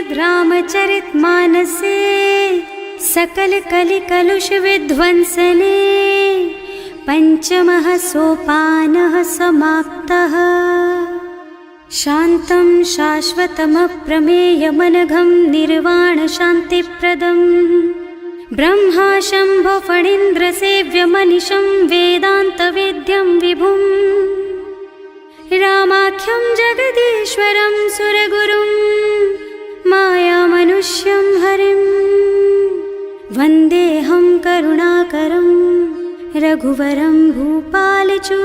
श्रीमद्रामचरितमानसे सकल कलि कलुष विध्वंसने पंचमः सोपानः समाप्तः। शान्तं शाश्वतमप्रमेयमनघं निर्वाण शान्तिप्रदम् ब्रह्मा शम्भो फणीन्द्रसेव्यमनिशं वेदान्तवेद्यं विभुम् रामाख्यं जगदीश्वरं सुरगुरुं मायामनुष्यं हरिं वन्देऽहं करुणाकरं रघुवरं भूपालचूडामणिम्।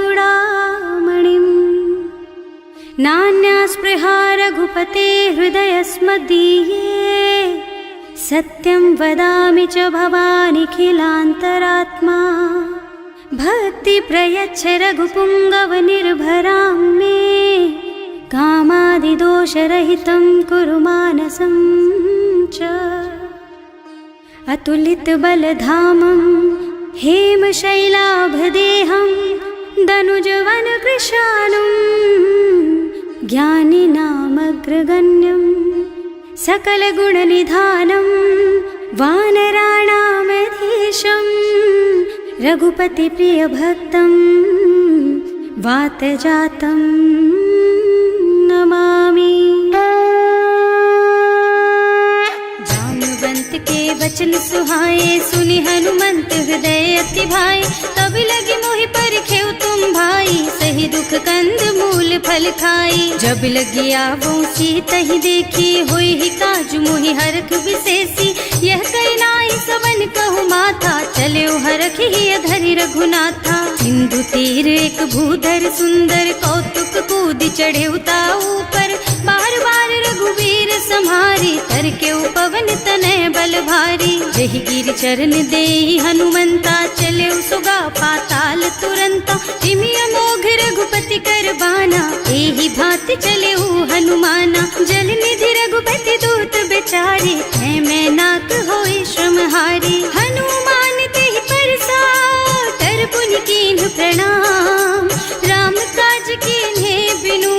नान्यास्पृहा रघुपते हृदयस्मदीये सत्यं वदामि च भवानिखिलान्तरात्मा। भक्ति प्रयच्छ रघुपुङ्गवनिर्भरां मे कामादिदोषरहितं कुरु मानसं च। अतुलितबलधामं हेमशैलाभदेहं दनुजवनकृशानुं ज्ञानिनामग्रगण्यं सकलगुणनिधानं वानराणामधीशं रघुपतिप्रियभक्तं वातजातं नमामि। जाम्बवंत के वचन सुहाए सुनि हनुमंत हृदय अति भाए। तब लगी मोहि परखेउ तुम भाई सही दुख कंद मूल फल खाई। जब लगी आवो सीतहि देखी होई ही काजु मोहि हरख विशेषी। यह कई नाई सवन कहु माथा चले हरख ही धरि रघुनाथा। सिंधु तीर एक भूधर सुंदर कौतुक कूद चढ़े उताऊ पर। बार बार रघुवीर सम्हारी तर के उपवन तनय बल भारी। जहि गिर चरण देहि हनुमंता चले सुगा पाताल तुरंता। तिमि अमोघ रघुपति कर बाना एहि भांति चले हनुमाना। जल निधि रघुपति दूत बेचारे है मैं नाक होई श्रमहारी। हनुमान तेहि परसा कर पुनि कीन्ह प्रणाम। राम काज कीन्हे बिनु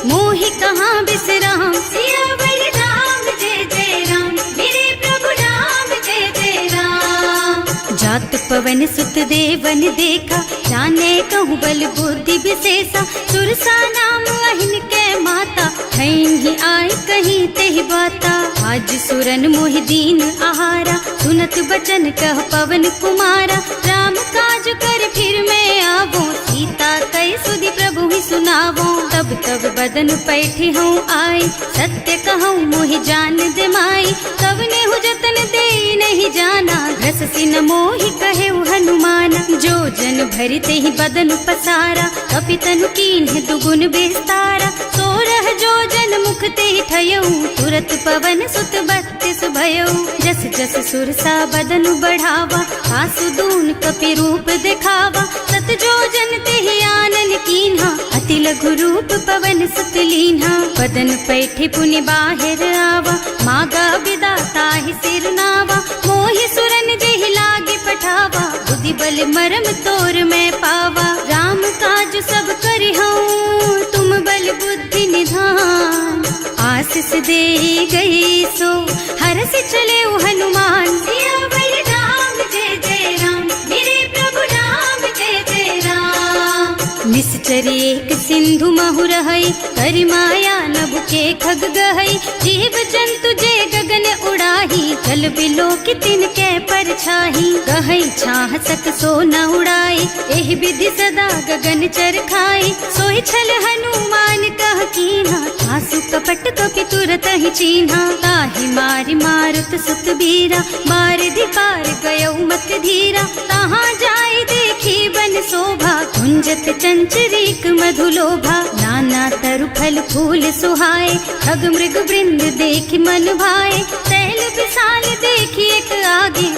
मोहि कहाँ बिसराम। सियावर राम जय जय राम मेरे प्रभु राम जय जय राम। जात पवन सुत देवन देखा जाने कहूँ बल बुद्धि विशेषा। सुरसा नाम अहिन के माता ही आय कहीं तेहि बाता। आज सुरन मोहि दीन आहारा सुनत बचन कह पवन कुमारा। राम काज कर फिर मैं आवो सीता कई सुधि प्रभु ही सुनावो। तब तब बदन पैठी हूँ आई सत्य कहूँ मोहि जान दे माई। तब नेहु जतन दे नहीं जाना घस सिन मोहि कहे हनुमाना। जो जन भरि तेहि बदन पसारा कपितनु कीन्ह दुगुन विस्तारा। सोरह जो जन मुख तेहि ठयऊ तुरत पवन सुत बत्तीस भयऊ। जस जस सुरसा बदन बढ़ावा आसु दून कपि रूप दिखावा। सत जो जन तेहि आनन कीन्हा अति लघु रूप पवन सुत लीन्हा। बदन पैठे पुनि बाहिर आवा मागा बिदा ताहि सिर नावा। मोहि सुरन जेहि लागे पठावा बुद्धि बल मरम तोर मैं पावा। राम काज सब करिहऊँ तुम बल बुद्धि निधान। आशीष दे गई सो हरष चले हनुमान। सियावर राम जय जय राम मेरे प्रभु राम जय जय राम। निश्चर एक सिंधु महु रहई करि माया नभ के खग गहई। जीव जंतु जे गगन उड़ाही जल बिलो की तिनके परछाही। गहई छाह सक सो न उड़ाई एहि विधि सदा गगन चर खाई। सोहि छल हनुमान कह कीन्हा आसु कपट कपि तुरत ही चीन्हा। ताहि मारि मारुत सुत बीरा मार पार गयौ मत धीरा। तहाँ जाय देखी बन शोभा कुंजत चंचरीक मधुलोभा। नाना तरु फल फूल सुहाए खग मृग वृंद देखि मन भाए। तैल विशाल देखी एक आगे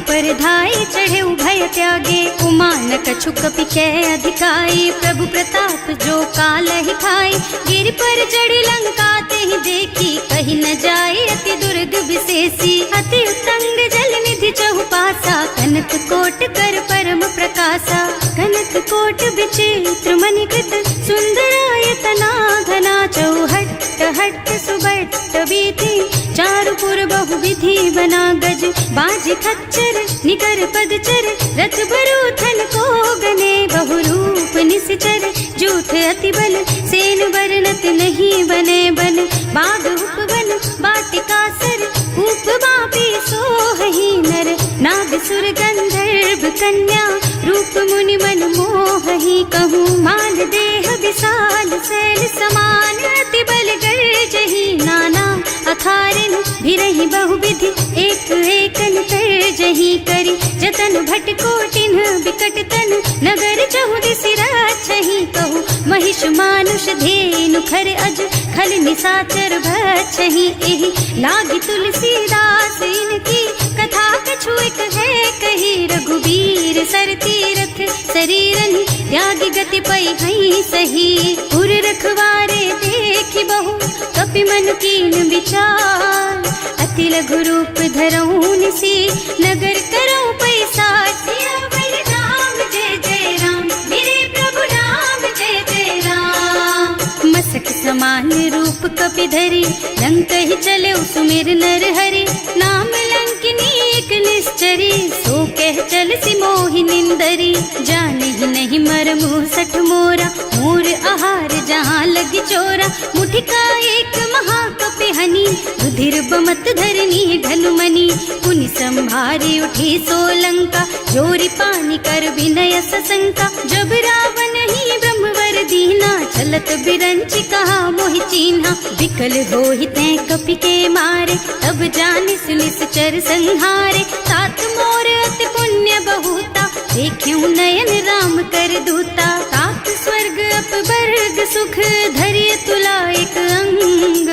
पर धाई चढ़े भय त्यागे। उमा न कछु कपि कै अधिकाई प्रभु प्रताप जो काल ही खाई। गिर पर चढ़ी लंका तेहि देखी कहीं न जाए अति दुर्ग विशेषी। अति उत्तंग जल निधि चहुपासा कनक कोट कर परम प्रकाशा। कनक कोट विचित्र मणिकृत सुंदरायतना घना चौहट्ट हट्ट सुबट्ट बीती, चारुपुर बहुविधि बना गज, बाज खच्चर निकर पदचर, रथ बरूथन को गने, बहुरूप निश्चर, जूथ अति बल, सेन बरनत नहीं बने बन, बाग उपवन बाटिका सर, कूप बापी सोहहि नर, नाग सुर गंधर्व कन्या, रूप मुनि मन मोहहि, कहूँ माल देह विशाल शैल समान, अति बल गर्जहि नाना अथारिन, भिरहि बहुविधि एक एकन तरजहि करि, जतन भट कोटिन बिकट तन, नगर चहुदिसि राछहि, कहूँ महिष मानुष धेनु खर अज, खल निशाचर भक्षहि, एहि लागी तुलसीदास इनकी, कथा कछु एक है कही, रघुबीर सर तीरथ शरीरनि, त्यागी गति पै हई सही, पुर रखवारे देखि बहु, कपि मन कीन विचार, अति लघु रूप धरऊं निसी, नगर करऊं पैसार, सियावर राम जय जय राम, मेरे प्रभु राम जय जय राम, मसक समान रूप कपि धरि, लंक ही चले सुमिर नर हरि, नाम लंकिनी एक निश्चरी, सो कह चल सी मोहि निंदरी, जाने ही नहीं मरमु सठ मोरा, मोर आहार जहाँ लगी चोरा, मुठिका एक महाकपि हनी, रुधिर बमत धरनी ढलुमनी, पुनि संभारी उठी सोलंका, जोरी पानी कर विनय सशंका, जब रावण ही ब्रह्मवर दीना, चलत बिरंचि कहा मोहि चीन्हा, विकल होहि तै कपि के मारे, तब जानिस निश्चर संहारे, तात मोर अति पुण्य बहुता, देख्यूं नयन राम कर दूता, तात स्वर्ग अपवर्ग सुख, धरिय तुला एक अंग,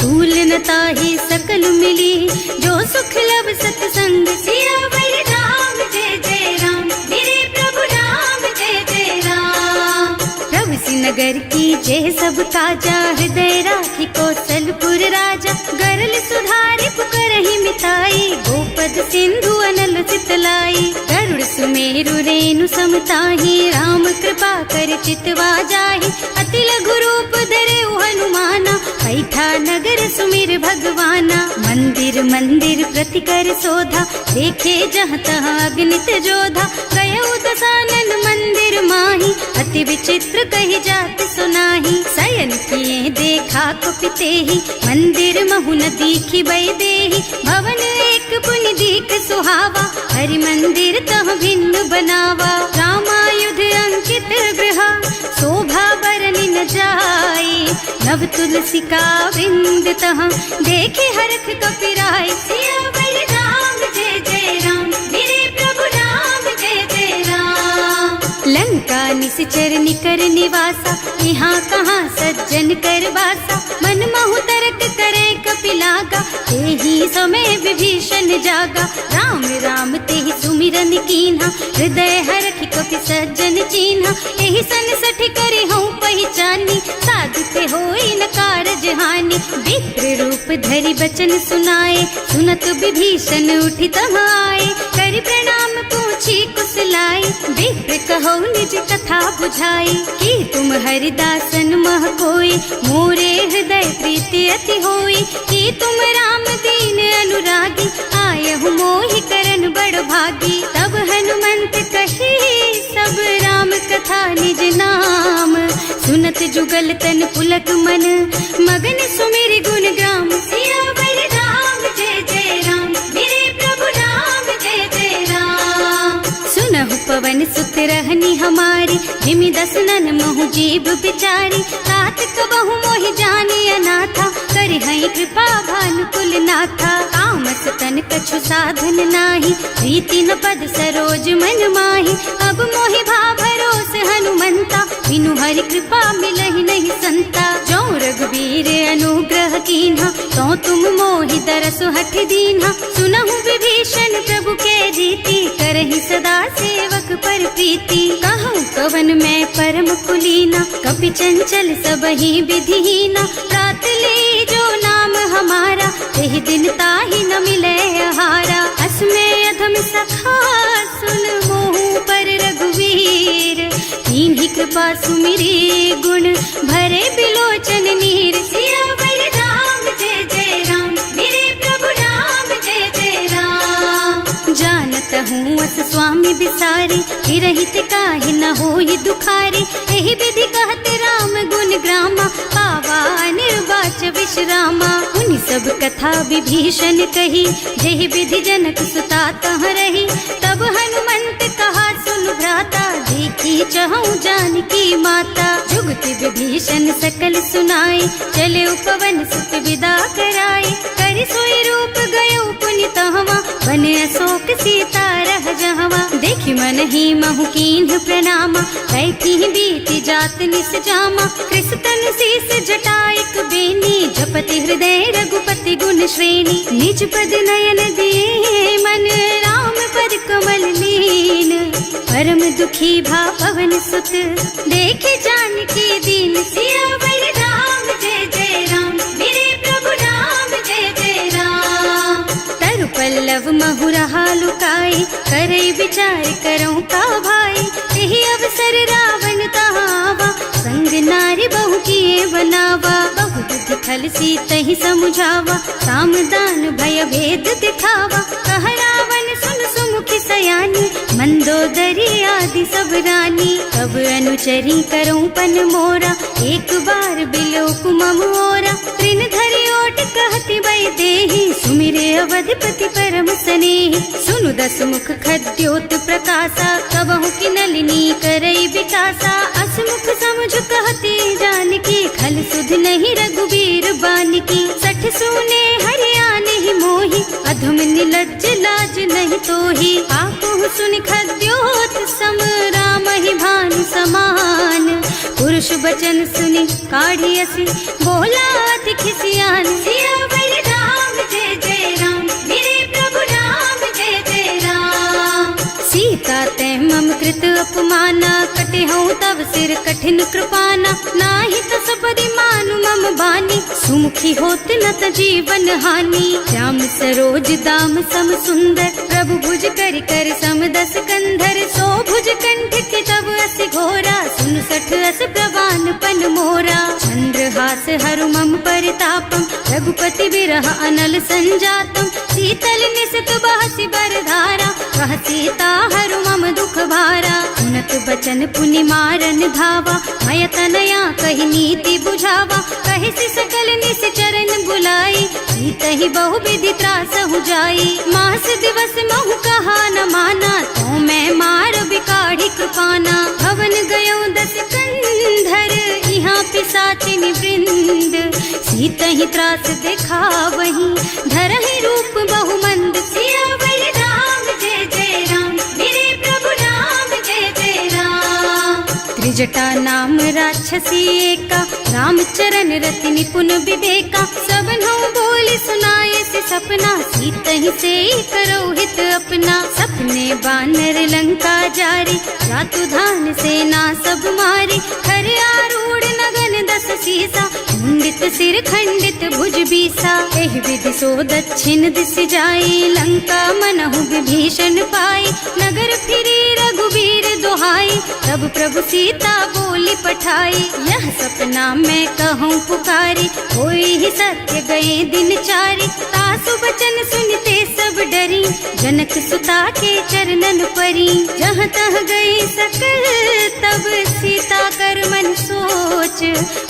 तूल न ताहि सकल मिली, जो सुख लब सतसंग, सियावर राम जय जय राम, मेरे प्रभु राम जय जय राम, प्रभु सि नगर की जय सब काजा, हृदय राखी कौशलपुर राजा, गरल सुधारि पुकरहि मिताई, गोपद सिंधु अनल चितलाई, गरुड़ सुमेरु रेणु समताहि, राम कृपा कर चितवा जाहि, अति लघु रूप धरे हनुमाना, पैठा नगर सुमिर भगवाना, मंदिर मंदिर प्रति कर शोधा, देखे जहाँ तहाँ अगणित जोधा, गयो दसानन मंदिर माही, अति विचित्र कही जात सुनाही, शयन किए देखा कुपितेहि, मंदिर महु न दीखी बै देहि, भवन एक पुनि दीख सुहावा, हरि मंदिर तह भिन्न बनावा, रामायुध अंकित गृहा, शोभा बरनि न जाई, नव तुलसी का वृंद तहाँ, देखे हरख कपिराई, सियावर राम जय जय राम, मेरे प्रभु राम जय जय राम, लंका निश्चर निकर निवासा, यहाँ कहाँ सज्जन कर बासा, मन महु तरक करे कपिलागा, तेहि समय विभीषण जागा, राम राम तेहि सुमिरन कीन्हा, हृदय हरखि कपि सज्जन चीन्हा, एहि सन सठि करि हूँ पहचानी, साधु ते होई न कारज हानि, विप्र रूप धरि बचन सुनाए, सुनत विभीषण उठि तहाँ आए, करि प्रणाम पूछी कुशलाई, विप्र कहो निज कथा बुझाई, कि तुम हरिदासन मह कोई, मोरे हृदय प्रीति अति होई, कि तुम राम दीन अनुरागी, आयहु मोहि करन बड़ भागी, तब हनुमंत कही सब राम कथा निज नाम, सुनत जुगल तन पुलक मन, मगन सुमिरि गुण ग्राम, सियावर राम जय जय राम, मेरे प्रभु राम जय जय राम, सुनहु पवन सुत रहनी हमारी, जिमि दसनन महु जीव बिचारी, तात कबहु मोहि जानि अनाथा, करि हई कृपा भानुकुल नाथा, तामस तन कछु साधन नाही, प्रीति न पद सरोज मन माही, अब मोहि भा भरोस हनुमंता, बिनु हरि कृपा मिलहि नहीं संता, जो रघुबीर अनुग्रह कीन्हा, तो तुम मोहि दरसु हठ दीन्हा, सुनहु विभीषण प्रभु के रीति, करहि सदा सेवक पर प्रीति, कहूँ कवन मैं परम कुलीना, कपि चंचल सबहि विधिहीना, रात ले जो नाम हमारा, तेहि दिन ताहि न मिले आहारा, असमय अधम सखा सुन मोहु पर रघुवीर, कीन्ही कृपा सुमिरी गुण भरे बिलोचन नीर, सियावर रहित काहे न होई दुखारी। एहि विधि कहत राम गुण ग्रामा, पावा निर्वाच विश्रामा। उन सब कथा विभीषण कही, जेहि विधि जनक सुता तह रही। तब हनुमंत कहा सुन भ्राता, देखी चहु जानकी माता। जुगति विभीषण सकल सुनाए, चले उपवन सुत विदा कराए। करि सोई रूप गयो पुनि तहवा, बने अशोक सीता रह जहवा। देखि मन ही महु कीन्ह प्रणामा, कैथी बीति जात निस जामा। कृष्ण शीस जटाइक बेनी, जपति हृदय रघुपति गुण श्रेणी। निज पद नयन दिए मन, राम पद कमल लीन। परम दुखी भा पवन सुत, देखे जानकी दीन। सियावर राम जय जय राम, मेरे प्रभु राम जय जय राम। तरु पल्लव महुरहा लुकाई, करई विचार करऊं का भाई। यही अवसर रावण तहावा, संग नारी बहु किए बनावा। बहु बुद्धि खल सीतहि समुझावा, साम दान भय भेद दिखावा। कह रावण सुन सुमुखी सयानी, मंदोदरी आदि सब रानी। तब अनुचरी करऊं पन मोरा, एक बार बिलोक मम ओरा। तृण धरि ओट कहति वै देहि, सुमिरे अवधपति परम स्नेहि। सुनु दस मुख खद्योत प्रकाशा, कबहु की नलिनी करई विकासा। असमुख समझ कहती जानकी, खल सुध नहीं रघुबीर बानकी। सठ सूने हरिया नहीं मोही, अधम निलज्ज लाज नहीं तोही। आपहु सुनि खद्योत सम, राम ही भानु समान। पुरुष बचन सुनि काढ़ियसी, बोला अति खिसियान। सियावर राम जय जय राम, मेरे प्रभु राम जय जय राम। सीता ते मम कृत अपमाना, कटे हूँ तब सिर कठिन कृपाना। नाही त सबरी मानु मम बानी, सुमुखी होत न त जीवन हानि। श्याम सरोज दाम सम सुंदर, प्रभु भुज कर कर सम दस कंधर। सो भुज कंठ के तब अस घोरा, सुन सठ अस प्रवान पन मोरा। चंद्रहास हरु मम परितापम, रघुपति विरह अनल संजातम। शीतल निसित बहसि बरधारा, वह सीता हरु मम दुख भारा। सुनत बचन पुनि मारन धावा, मय तनया कहि नीति बुझावा। कहि सि सकल निस चरण बुलाई, सीतहि बहु विधि त्रासहु जाई। मास दिवस महु कहा न माना, तो मैं मार बिकाढ़ी कृपाना। भवन गयो दस कंधर, यहाँ पिसाचिनि वृंद। सीतहि त्रास देखा वहीं, धरहि रूप बहु मंद। सियावर राम जय जय राम, मेरे प्रभु राम जय जय राम। त्रिजटा नाम राक्षसी एका, रामचरण रति निपुण विवेका। सबनों बोली सुनाए से सपना, सीतहि से करो हित अपना। सपने बानर लंका जारी, रातु धान सेना सब मारी। खर आरूढ़ नगन दस सीसा, मुंडित सिर खंडित भुज बीसा। एहि विधि सो दक्षिण दिस जाई, लंका मनहु विभीषण पाई। नगर फिरी रघुबीर दुहाई, तब प्रभु सीता बोली पठाई। यह सपना मैं कहूँ पुकारी, होई ही सत्य गए दिन चारी। तासु बचन सुनते सब डरी, जनक सुता के चरणन परी। जहाँ तह गई सकल तब सीता कर मन सोच।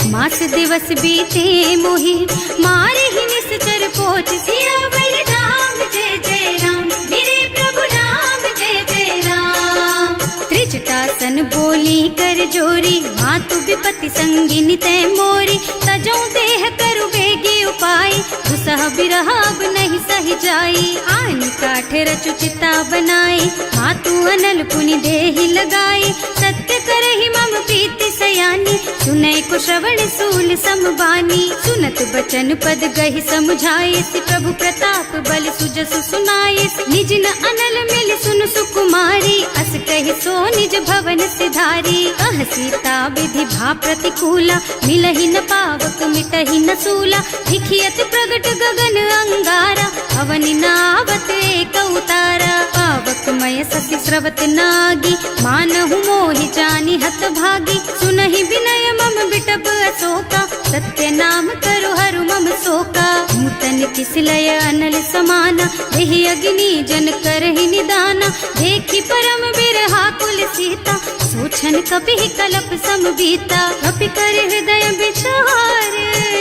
मास दिवस बीते मोहि, मारे ही निश्चर पोच। सियावर राम जय जय राम, मेरे प्रभु राम जय जय राम। त्रिजटासन बोली कर जोरी, मातु विपति संगिनी तै मोरी। तजो देह करु बेगी उपाय, दुसह बिरह अब नहीं सही जाई। आन काठ रचु चिता बनाई, मातु अनल पुनि देहि लगाई। सत्य करहि मम प्रीति सयानी, सुनै को श्रवण सूल समबानी। सुनत बचन पद गहि समुझाए, प्रभु प्रताप बल सुजसु सुनाए। निज न अनल मिल सुन सुकुमारी, अस कहि सो निज भवन सिधारी। कह सीता विधि भा प्रतिकूला, मिलहि न पावक मिटहि न सूला। दिखियत प्रगट गगन अंगारा, अवनि नावत एक उतारा। पावक मय ससि स्रवत नागी, मानहु मोहि जानि हत भागी। सुनहि विनय मम बिटप अशोका, सत्य नाम करु हरु मम शोका। नूतन कमल किसलय अनल समाना, देहि अग्नि जन करहि निदाना, देखी परम बिरहा कुल सीता, सोचन कपि कलप सम बीता, कपि कर हृदय विचार,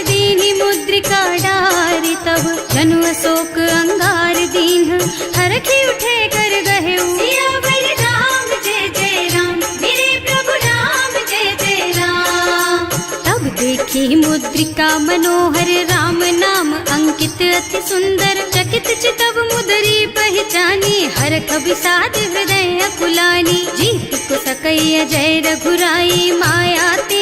दीनि मुद्रिका डारि तब, जनु अशोक अंगार दीन, हरखि उठे कर गहे सियावर राम जय जय राम, मेरे प्रभु राम जय जय राम। तब देखी मुद्रिका मनोहर, राम नाम अंकित अति सुंदर, चकित चितव मुदरी पहचानी, हरख विषाद हृदय अकुलानी, जीत को सकई अजय रघुराई, माया ते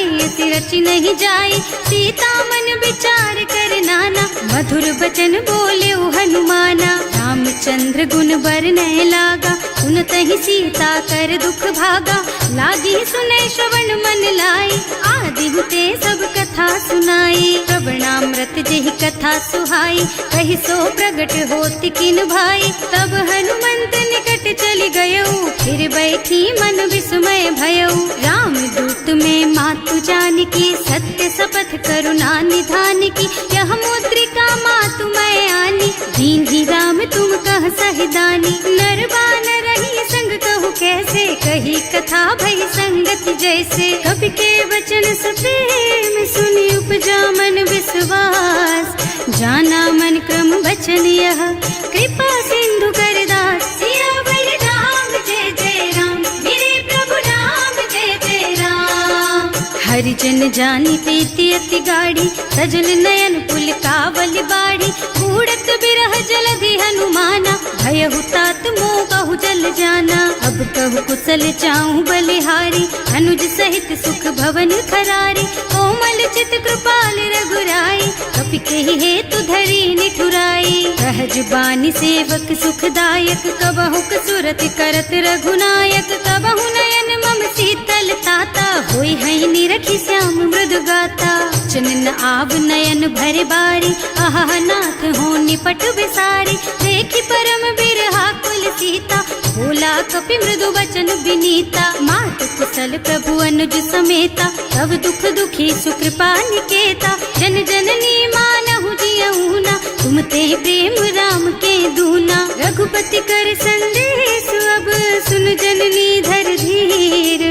रचि नहीं जाई, सीता मन विचार कर नाना, मधुर बचन बोले हनुमाना, रामचंद्र गुण बरनय लागा, सुनतहि सीता कर दुख भागा, लागी सुने श्रवण मन लाई, आदि हुते सब कथा सुनाई, प्रवणामृत जेहि कथा सुहाई, कहि सो प्रगट होति किन भाई, तब हनुमंत निकट चली गयो, फिर बैठी मन विस्मय भयो, राम दूत में मातु जानकी, सत्य शपथ करुणा निधान की, यह मुद्रिका मातु मैं आनी, दीन ही राम तुम कह सहिदानी, नरबान रही संग कहु कैसे, कही कथा भई संगति जैसे, कवि के वचन सप्रेम सुनि उपजा मन विश्वास, जाना मन क्रम वचन यह, कृपा सिंधु कर दास, सियावर राम जय जय राम, मेरे प्रभु राम जय जय राम। हरिजन जानी प्रीति अति गाढ़ी, सजल नयन पुल कावल बाढ़ी, बूढ़त बिरह जलधि हनुमाना, भयहु तात मोह कहु जल जाना, अब कहु कुशल चाहूं बलिहारी, अनुज सहित सुख भवन खरारी, कोमल चित कृपाल रघुराई, कपि केहि हेतु धरी निठुराई, सहज बानी सेवक सुखदायक, कबहु कसुरति करत रघुनायक, कबहु नयन मम शीतल ताता, होई है निरखी श्याम मृदु गाता, चनन आव नयन भरे बारी, आहा नाथ हो निपट विसारी, देखी परम बिरहा कुल सीता, बोला कपि मृदु वचन विनीता, मात कुशल प्रभु अनुज समेता, तब दुख दुखी सुकृपा निकेता, जन जननी मानहु जियऊना, तुम ते प्रेम राम के दूना, रघुपति कर संदेश अब सुन जननी धर धीर,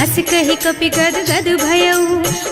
अस कहि कपि गद गद भयऊ,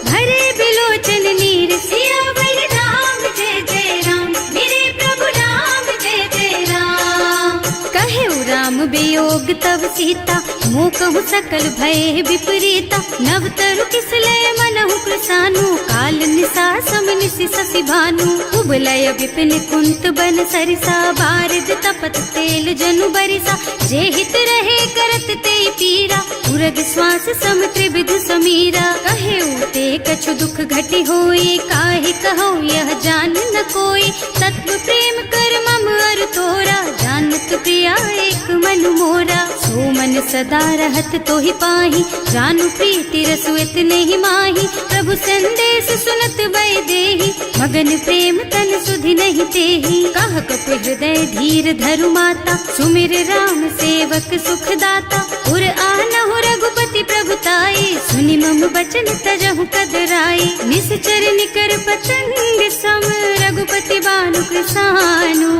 भरे बिलोचन नीर, सियावर राम जय जय राम, मेरे प्रभु राम जय जय राम। कहेउ राम वियोग तब सीता, मोह कहु सकल भय विपरीता, नव तरु किसलय मनहु कृसानु, काल निसा सम निसि शशि भानु, उबलय विपिन कुंत बन सरिसा, बारिद तपत तेल जनु बरिसा, जे हित रहे करत ते पीरा, उरग श्वास सम त्रिविध समीरा, कहेउ ते कछु दुख घटी होई, काहे कहो यह जान न कोई, तत्व प्रेम कर मम अर तोरा, जानत प्रिया एक मन मोरा, सो मन सदा रहत तोहि पाही, जानु प्रीति रसु इतने ही माही, प्रभु संदेश सुनत भय देहि, मगन प्रेम तन सुधि नहीं तेहि, कह कपि हृदय धीर धरु माता, सुमिर राम सेवक सुख दाता, उर आनहु रघुपति प्रभुताई, सुनि मम बचन तजहु कदराई, निश्चर निकर पतंग सम, रघुपति बानु कृसानु,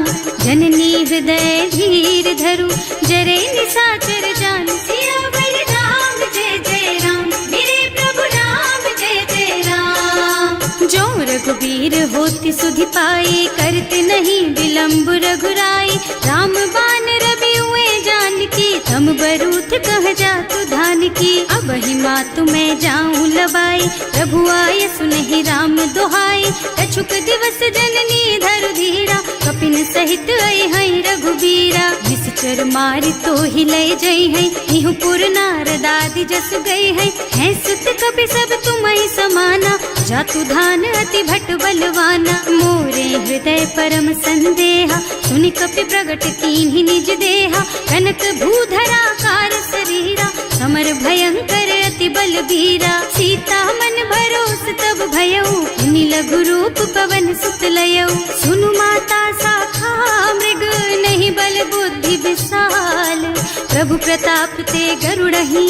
जननी हृदय धीर धरु, जरे निशाचर जान, सियावर राम जय जय राम, मेरे प्रभु राम जय जय राम। जो रघुबीर होति सुधि पाई, करते नहीं विलंब रघुराई, राम बान रवि हुए जानकी, तम बरूथ कह जातु धान की, अब ही मातु मैं जाऊं लबाई, प्रभु आय सुनहि राम दुहाई, कछुक दिवस जननी धरु धीरा, कपिन सहित आई है रघुबीरा, निश्चर मारि तो ही ले जई है, इहु पुर नारद आदि जस गई है सुत कपि सब तुम्हि समाना, जातु धान अति भट बलवाना, मोरे हृदय परम संदेहा, सुनि कपि प्रगट कीन्हि निज देहा, कनक भूधरा कार शरीरा, समर भयंकर अति बलबीरा, सीता मन भरोस तब भयऊ, मुनि लघु रूप पवन सुत लयऊ, सुनु माता शाखा मृग नहीं बल बुद्धि विशाल, प्रभु प्रताप ते गरुड़हि,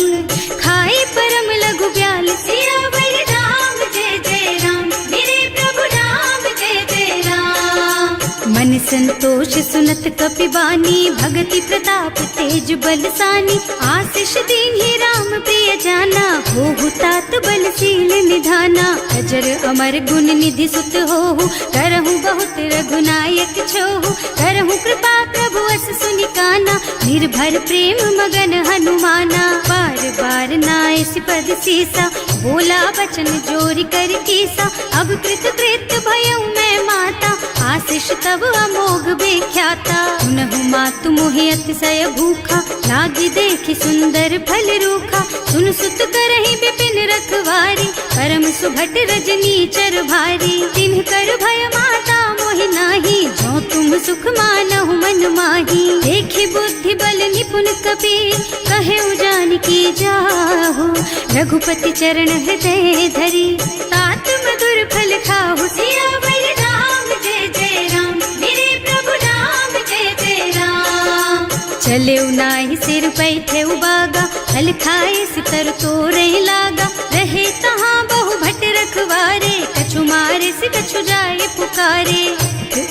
खाई परम लघु ब्याल, सियावर राम जय जय राम, मेरे प्रभु राम जय जय राम। संतोष सुनत कपिबानी, भगति प्रताप तेज बलसानी। आशीष दीन्हि राम प्रिय जाना, होहु तात बलशील निधाना। अजर अमर गुण निधि सुत होहु, करहु बहुत रघुनायक छोहु। करहु कृपा प्रभु अस सुनि काना, निर्भर प्रेम मगन हनुमाना। बार बार नाइस पद सीसा, बोला बचन जोरि कर कीसा। अब कृत कृत भयउ मैं माता, आशीष तब अमोघ बेख्याता। सुनहु मातु मोहि अतिशय भूखा, लागी देखि सुंदर फल रूखा। सुन सुत करहि विपिन रखवारी, परम सुभट रजनी चर भारी। तिन्ह कर भय माता मोहि नाही, जो तुम सुख मानहु मन माही। देखि बुद्धि बल निपुण कबीर, कहे जानकी जाहु। रघुपति चरण हृदय धरी, तात मधुर फल खाहु। सियावर राम जय जय राम, मेरे प्रभु राम जय जय राम। चले नाहि सिर बैठे बागा, फल खाए सितर तोरे लागा। रहे तहाँ बहु भट रखवारे, कछु मारे से कछु जाए पुकारे।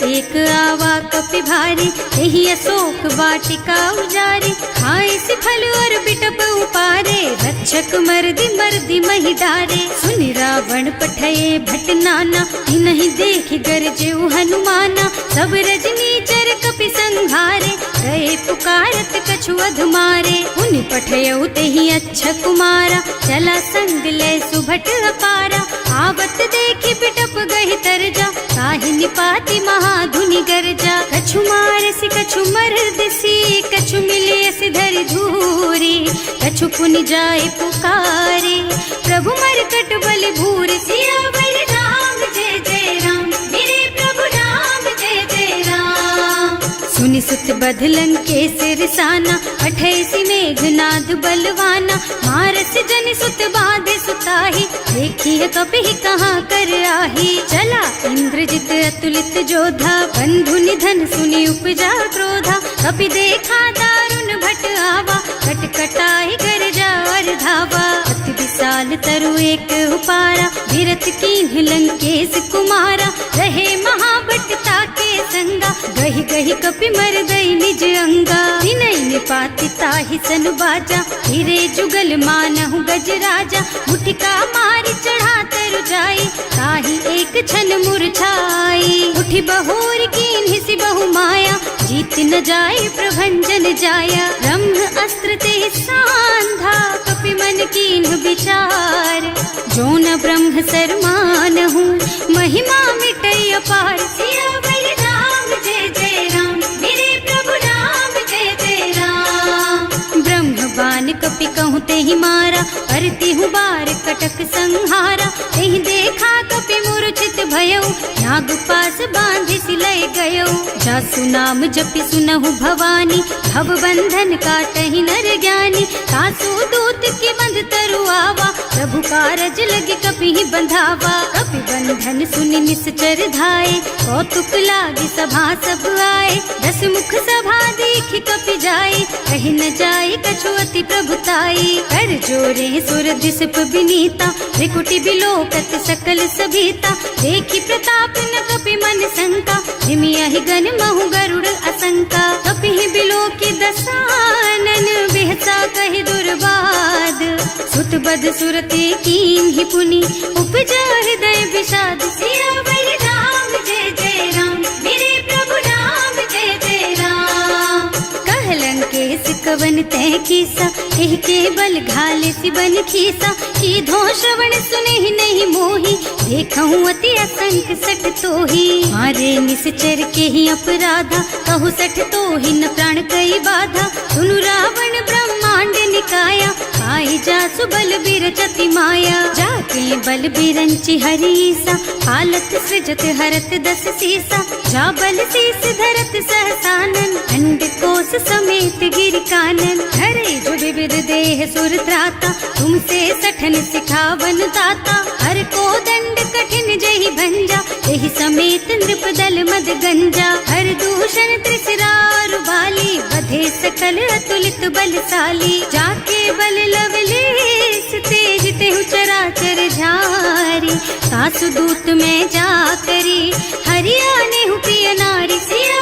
एक आवा कपि भारी, यही अशोक वाटिका उजारी। खाए से फल और बिटप उपारे, रक्षक मर्दी मर्दी मही डारे। सुनि रावण पठये भट नाना, नहीं देखि गरजेउ हनुमाना। सब रजनी चर कपि संघारे, गए पुकारत कछु अधमारे। उनि पठयउ तेहि अच्छा कुमारा, चला संग ले सुभट अपारा। आवत देखि बिटप गहि तरजा, ताहि निपाति महाधुनि गरजा। कछु मारसि कछु मरदसी, कछु मिलियसि धरि धूरी। कछु पुनि जाए पुकारे, प्रभु मरकट बल भूरि। सियावर राम जय जय राम, मेरे प्रभु राम जय जय राम। सुनि सुत बधलन के सिरसाना, पठैसि मेघनाद बलवाना। मारस जन सुत बाधे सुताही, देखी है कपि कहाँ कर आही। चला इंद्रजित अतुलित जोधा, बंधु निधन सुनि उपजा क्रोधा। कपि देखा दारुण भट आवा, कटकटाई गरजा और धावा। अति विशाल तरु एक उपारा, विरत कीन्ह लंकेश कुमारा। रहे महाभटता के संगा, गहि गहि कपि मर गई निज अंगा। तिनहि निपाति ताहि सन बाजा, हिरे जुगल मानहु गज राजा। मुठिका मारि चढ़ा तरु जाई, ताहि एक छन मुरझाई। उठि बहोर कीन्हि सि बहु माया, जीत न जाए प्रभंजन जाया। ब्रह्म अस्त्र ते सांधा, कपि मन कीन्ह विचार। जो न ब्रह्म सर मानहु, महिमा मिटै अपार। सियावर राम जय जय राम, मेरे प्रभु राम जय जय राम। ब्रह्म बान कपि कहूँ तेहि मारा, परतिहु बार कटक संहारा। तेहि देखा कपि मूर्छित भयउ, नाग पास बांधि सिलय गयउ। जासु नाम जपि सुनहु भवानी, भव बंधन काटहि नर ज्ञानी। तासु दूत के बंध तरु आवा, प्रभु कारज लगे कपि बंधावा। कपि बंधन सुनि निश्चर धाये, कौतुक लागी सभा सब आए। दस मुख सभा देखि कपि जाए, कहि न जाए कछु अति प्रभुताई। कर जोरे सुर दिसप विनीता, त्रिकुटी बिलोकत सकल सभीता। देखि प्रताप न कपि मन शंका, हिमियहि गन महु गरुड़ असंका। कपि बिलोकि दसानन, बिहसा कहि दुर्बाद। सुत बद सुरते कीन्हि पुनि, उपजा हृदय विषाद। सियावर राम जय जय राम, मेरे प्रभु राम जय जय राम। कहलन केस कवन तह कीसा, एहि के बल घाले सिबन खीसा। कीधो श्रवण सुनहि नहीं मोही, देखहु अति असंख सठ तोही। मारे निश्चर के ही अपराधा, कहु सठ तोहि न प्राण कई बाधा। सुनु रावण ब्रह्मांड निकाया, आई जासु बल बिरचति माया। जाके बल बिरंचि हरीसा, हालत सृजत हरत दस सीसा। जा बल शीस धरत सहसानन, अंड कोस समेत गिर कानन। धरे जो विविध देह सुर त्राता, तुमसे सठन सिखावन दाता। हर को दंड कठिन जहि भंजा, यही समेत नृप दल मद गंजा। हर दूषण त्रिसरारु बाली, बधे सकल अतुलित बलशाली। जाके बल लवलेस तेज तेहु चराचर झारी। सासु दूत में जा करी, हरियाणे हु प्रिय नारी। सिया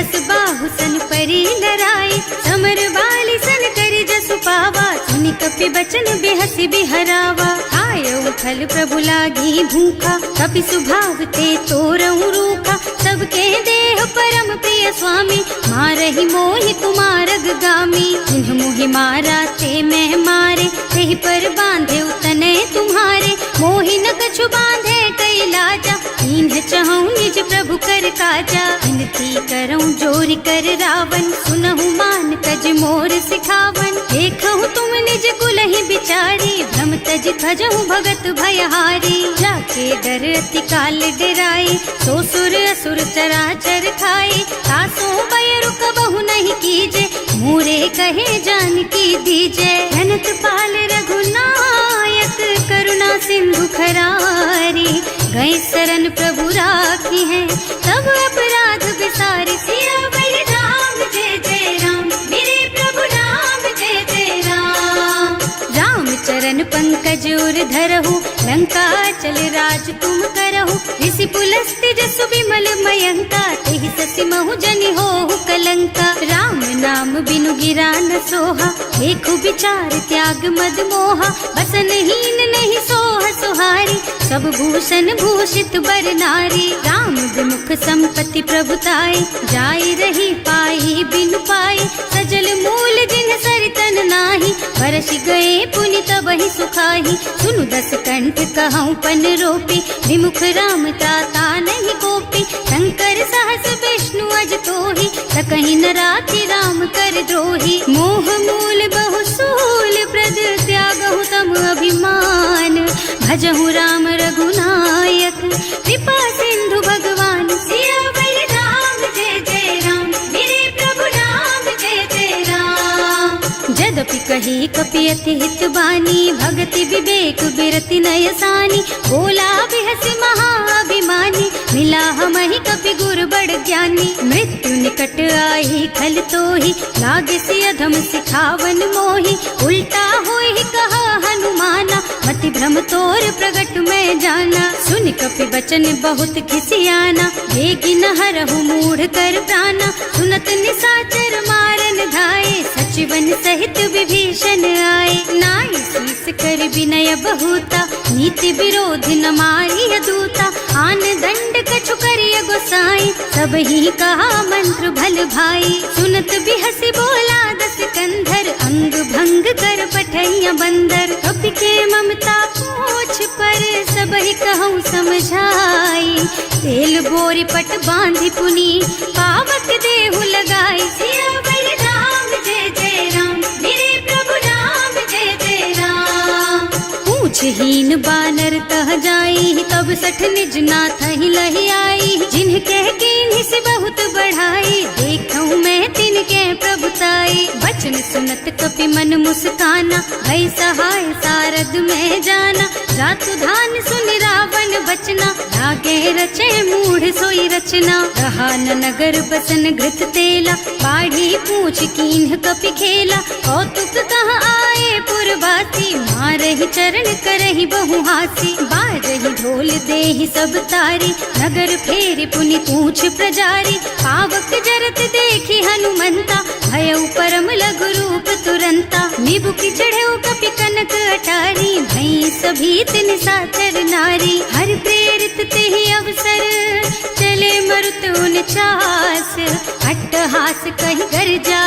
सहस बाहु सन परी लराई, समर बाली सन करी जसु पावा, सुनि कपि बचन बेहसी बिहरावा। आयऊ फल प्रभु लागी भूखा, कपि सुभाव ते तोरऊ रूखा, सबके देह परम प्रिय स्वामी, मारहि मोहि कुमारग गामी। जिन्ह मोहि मारा ते मैं मारे, तेहि पर बांधे उतने तुम्हारे, मोहि न कछु बांधे कई लाजा, इन्ह चहऊँ निज प्रभु कर काजा। विनती करऊँ जोरि कर रावण, सुनहु मान तज मोर सिखावन, देखहु तुम निज कुलहि बिचारी, भ्रम तज भजहु भगत भयहारी। जाके डर अति काल डराई, सो सुर असुर चराचर खाई, तासो भय रुक बहु नहीं कीजे, मोरे कहे जानकी दीजे। अनंत पाल रघुनायक करुणा सिंधु खरारी, गए शरण प्रभु राखी है, सब अपराध विसारी। सियावर राम जय जय राम, मेरे प्रभु राम जय जय राम। राम चरण पंकज उर धरहु, लंका चल राज तुम करहु, ऋषि पुलस्त्य जसु विमल मयंका, तेहि ससि महु जनि होहु कलंका। राम नाम बिनु गिरा न सोहा, देखु विचार त्याग मद मोहा, बसनहीन नहीं सोह सुहारी, सब भूषण भूषित बर नारी। राम विमुख संपत्ति प्रभुताई, जाई रही पाई बिनु पाई, सजल मूल जिन सरितन नाही, बरसि गए पुनि तबहि सुखाही। सुनु दस कंठ कहऊँ पन रोपी, विमुख राम त्राता नहीं कोपी, शंकर सहस विष्णु अज तोहि, सकहि न राखि राम कर द्रोही। मोह मूल बहु सूल प्रद, त्यागहु तम अभिमान, भजहु राम रघुनायक, कृपा सिंधु भगवान। सियावर राम जय जय राम, मेरे प्रभु राम जय जय राम। जदपि कही कपि अति हित बानी, भगति विवेक बिरति नय सानी, बोला बिहसि महाअभिमानी, मिला हमहि कपि गुर बड़ ज्ञानी। मृत्यु निकट आई खल तोहि, लागे सि अधम सिखावन मोहि, उल्टा होहि कहा हनुमाना, मति भ्रम तोर प्रगट में जाना। सुनि कपि बचन बहुत खिसियाना, देगी न हरहु मूढ़ कर प्राणा, सुनत निशाचर मारन धाये, सचिवन सहित विभीषण आए। नाई शीस कर विनय बहुता, नीति विरोध न मारिय दूता, आन दंड कछु करिय गोसाई, सब ही कहा मंत्र भल भाई। सुनत बिहसि बोला दस कंधर, अंग भंग कर पठैया बंदर, कपि के ममता पूछ पर, सब ही कहूँ समझाई। तेल बोरी पट बांधि पुनी, पावक देहु लगाई। सियावर राम जय जय राम, मेरे प्रभु राम जय जय राम। पूछहीन बानर तह जाई, तब सठ निज नाथ ही लही आई, जिन्ह कह कीन्हि से बहुत बढ़ाई, देखऊँ मैं तिनके प्रभुताई। बचन सुनत कपि मन मुस्काना, भई सहाय सारद में जाना, जातु धान सुनि रावण बचना, लागे रचे मूढ़ सोई रचना। रहा न नगर बसन घृत तेला, बाढ़ी पूछ कीन्ह कपि खेला, कौतुक कहाँ आए पुरवासी, मारहि चरण करहि बहु हासी। बाजहि ढोल देहि सब तारी, नगर फेरि पुनि पूछ प्रजारी, पावक जरत देखि हनुमंता, भयउ परम लघु रूप तुरंता। निबुकि चढ़ऊ कपि कनक अटारी, भई सभी तिन साचर नारी। हर प्रेरित तेहि अवसर, चले मरुत उनचास, अट्टहास कहि गर्जा,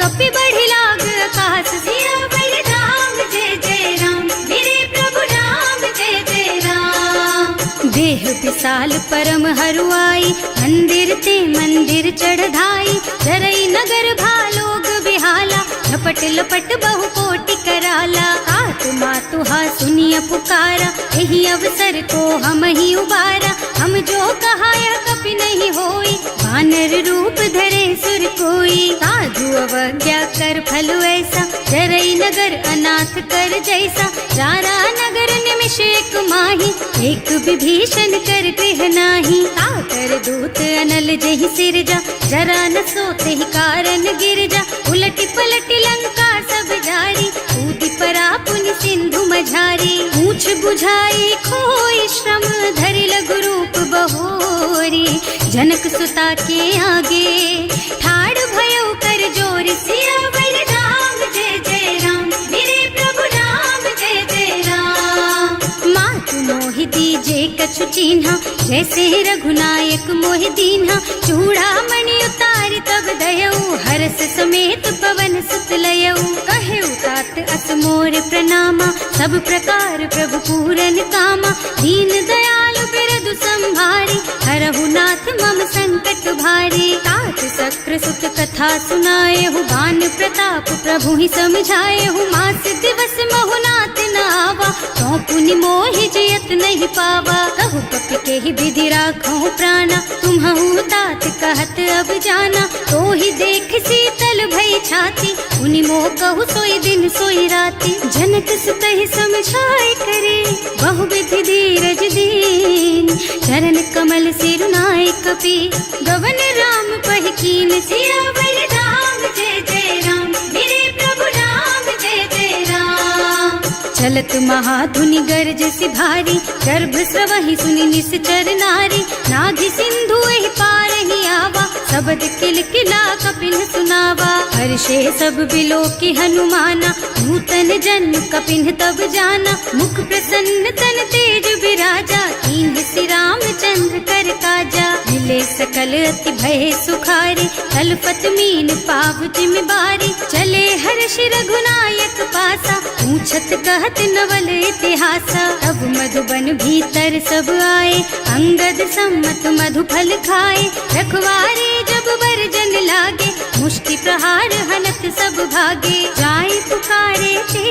कपि बढ़ि लाग आकाश। सियावर राम जय जय राम, मेरे प्रभु राम जय जय राम। देह विशाल परम हरुआई, मंदिर ते मंदिर चढ़ाई, जरई नगर भालोग बिहाला, झपट लपट बहु कोटि कराला। आत्मा तुहा सुनिय पुकारा, यही अवसर को हम ही उबारा, हम जो कहा यह कपि नहीं होई, वानर रूप धरे सुर कोई। साधु अवज्ञा कर फल ऐसा, जरई नगर अनाथ कर जैसा, जारा नगर निमिष एक माही, एक विभीषण कर गृह नाही। ताकर दूत अनल जहि सिरजा, जरा न सोते ही कारण गिरजा, उलटी पलटी लंका सब जारी, कूदी परा पुनि सिंधु मझारी। पूछ बुझाई खोई श्रम, धरि लघु रूप बहोरी, जनक सुता के आगे ठाड़ भयो कर जोर सियावर राम जय जय राम मेरे प्रभु राम जय जय राम। मात मोहि दीजे कछु चिन्हा जैसे रघुनायक मोहि दीन्हा चूड़ा मणि उतार तब दयऊ हरस समेत पवन सुत लयऊ कहे तात अस मोर प्रणामा सब प्रकार प्रभु पूरन कामा दीन दयालु बिरदु संभारी हरहु नाथ मम संकट भारी। तात सक्र सुत कथा सुनाए हूँ बान प्रताप प्रभु ही समझाए हूँ मास दिवस महु नाथ न आवा तो पुनि मोहि जियत नहीं पावा कहु कपि के ही विधि राखो प्राणा तुम्हु तात कहत अब जाना तो ही देख शीतल भई छाती उनि मोह कहु सोई दिन सोई राती जनक सुत ही समझाए करे बहु विधि धीरज दीन चरण कमल सिरुनाए कपि गवन राम पहि कीन सियावर राम जय जय राम मेरे प्रभु राम जय जय राम। चलत महाधुनि गर्ज सि भारी गर्भ स्रवहि सुनि निश्चर नारी नाभि सिंधु एहि पार ही आवा शब्द किल किला कपिन सुनावा हर्षे सब बिलो की हनुमाना नूतन जन्म कपिन तब जाना मुख प्रसन्न तन तेज विराजा कीन श्री रामचंद्र कर काजा मिले सकल अति भय सुखारी तलपत मीन पाव जिम बारी चले हर्ष रघुनायक पासा पूछत कहत नवल इतिहासा तब मधुबन भीतर सब आए अंगद सम्मत मधु फल खाए रखवारे जब बरजन लागे मुष्टि प्रहार हनत सब भागे जाय पुकारे थे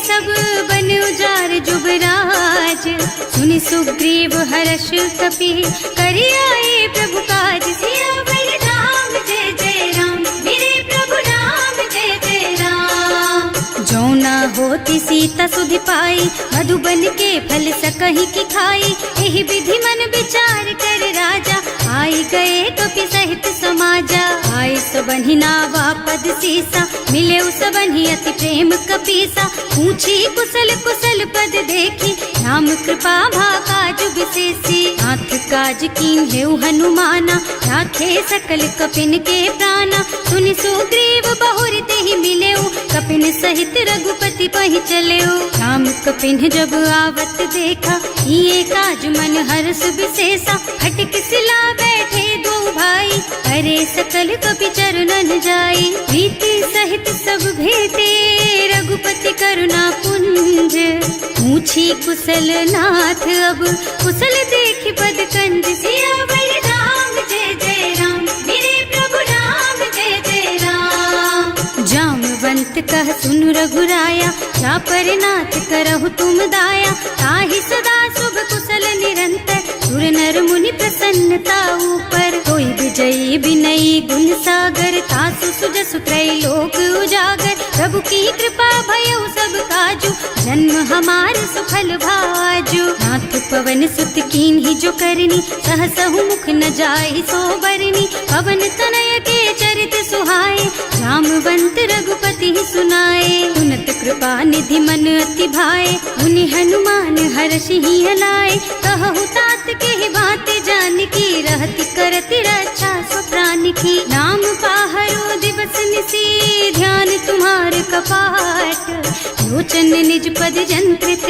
सब बन उजार जुबराज सुनि सुग्रीव हर्ष कपि करि आए प्रभु काज सियावर राम जय जय राम मेरे प्रभु राम जय जय राम। जो न होती सीता सुधि पाई मधुबन के फल सकहि की खाई एहि विधि मन विचार कर राजा आई गए कपि सहित समाजा आए सबहि नावा पद सीसा मिले सबहि अति प्रेम कपीसा पूछी कुशल कुशल पद देखी राम कृपा भाका जुग विशेषी नाथ काज कीन हेउ हनुमाना राखे सकल कपिन के प्राणा सुनि सुग्रीव बहुर तेहि मिलेउ कपिन सहित रघुपति पहि चलेउ राम कपिन जब आवत देखा ये काज मन हर्ष विशेषा हटिक सिला बैठे दो भाई अरे सकल कपि चरणन जाई प्रीति सहित सब भेटे रघुपति करुणा पुंज पूछी कुशल नाथ अब कुशल देखि पद कंज सियावर राम जय जय राम मेरे प्रभु राम जय जय राम। जामवंत कह सुन रघुराया जा पर नाथ करहु तुम दाया ताहि सदा शुभ कुशल निरंतर सुर नर मुनि प्रसन्नता ऊपर कोई विजयी विनयी गुण सागर तासु सुजसु त्रैलोक उजागर प्रभु की कृपा भयउ सब काजू जन्म हमार सुफल भाजू नाथ पवन सुत कीन ही जो करनी सहसहु मुख न जाहि सो बरनी पवन तनय के चरित सुहाए रामवंत रघुपति सुनाए सुनत कृपा निधि मन अति भाए मुनि हनुमान हर्षि ही हलाए कहु तात के बात जान की रहती करती रक्षा सो प्राण की नाम पाहरो दिवस निसी ध्यान तुम्हार कपाट लोचन निज पद जंत्रित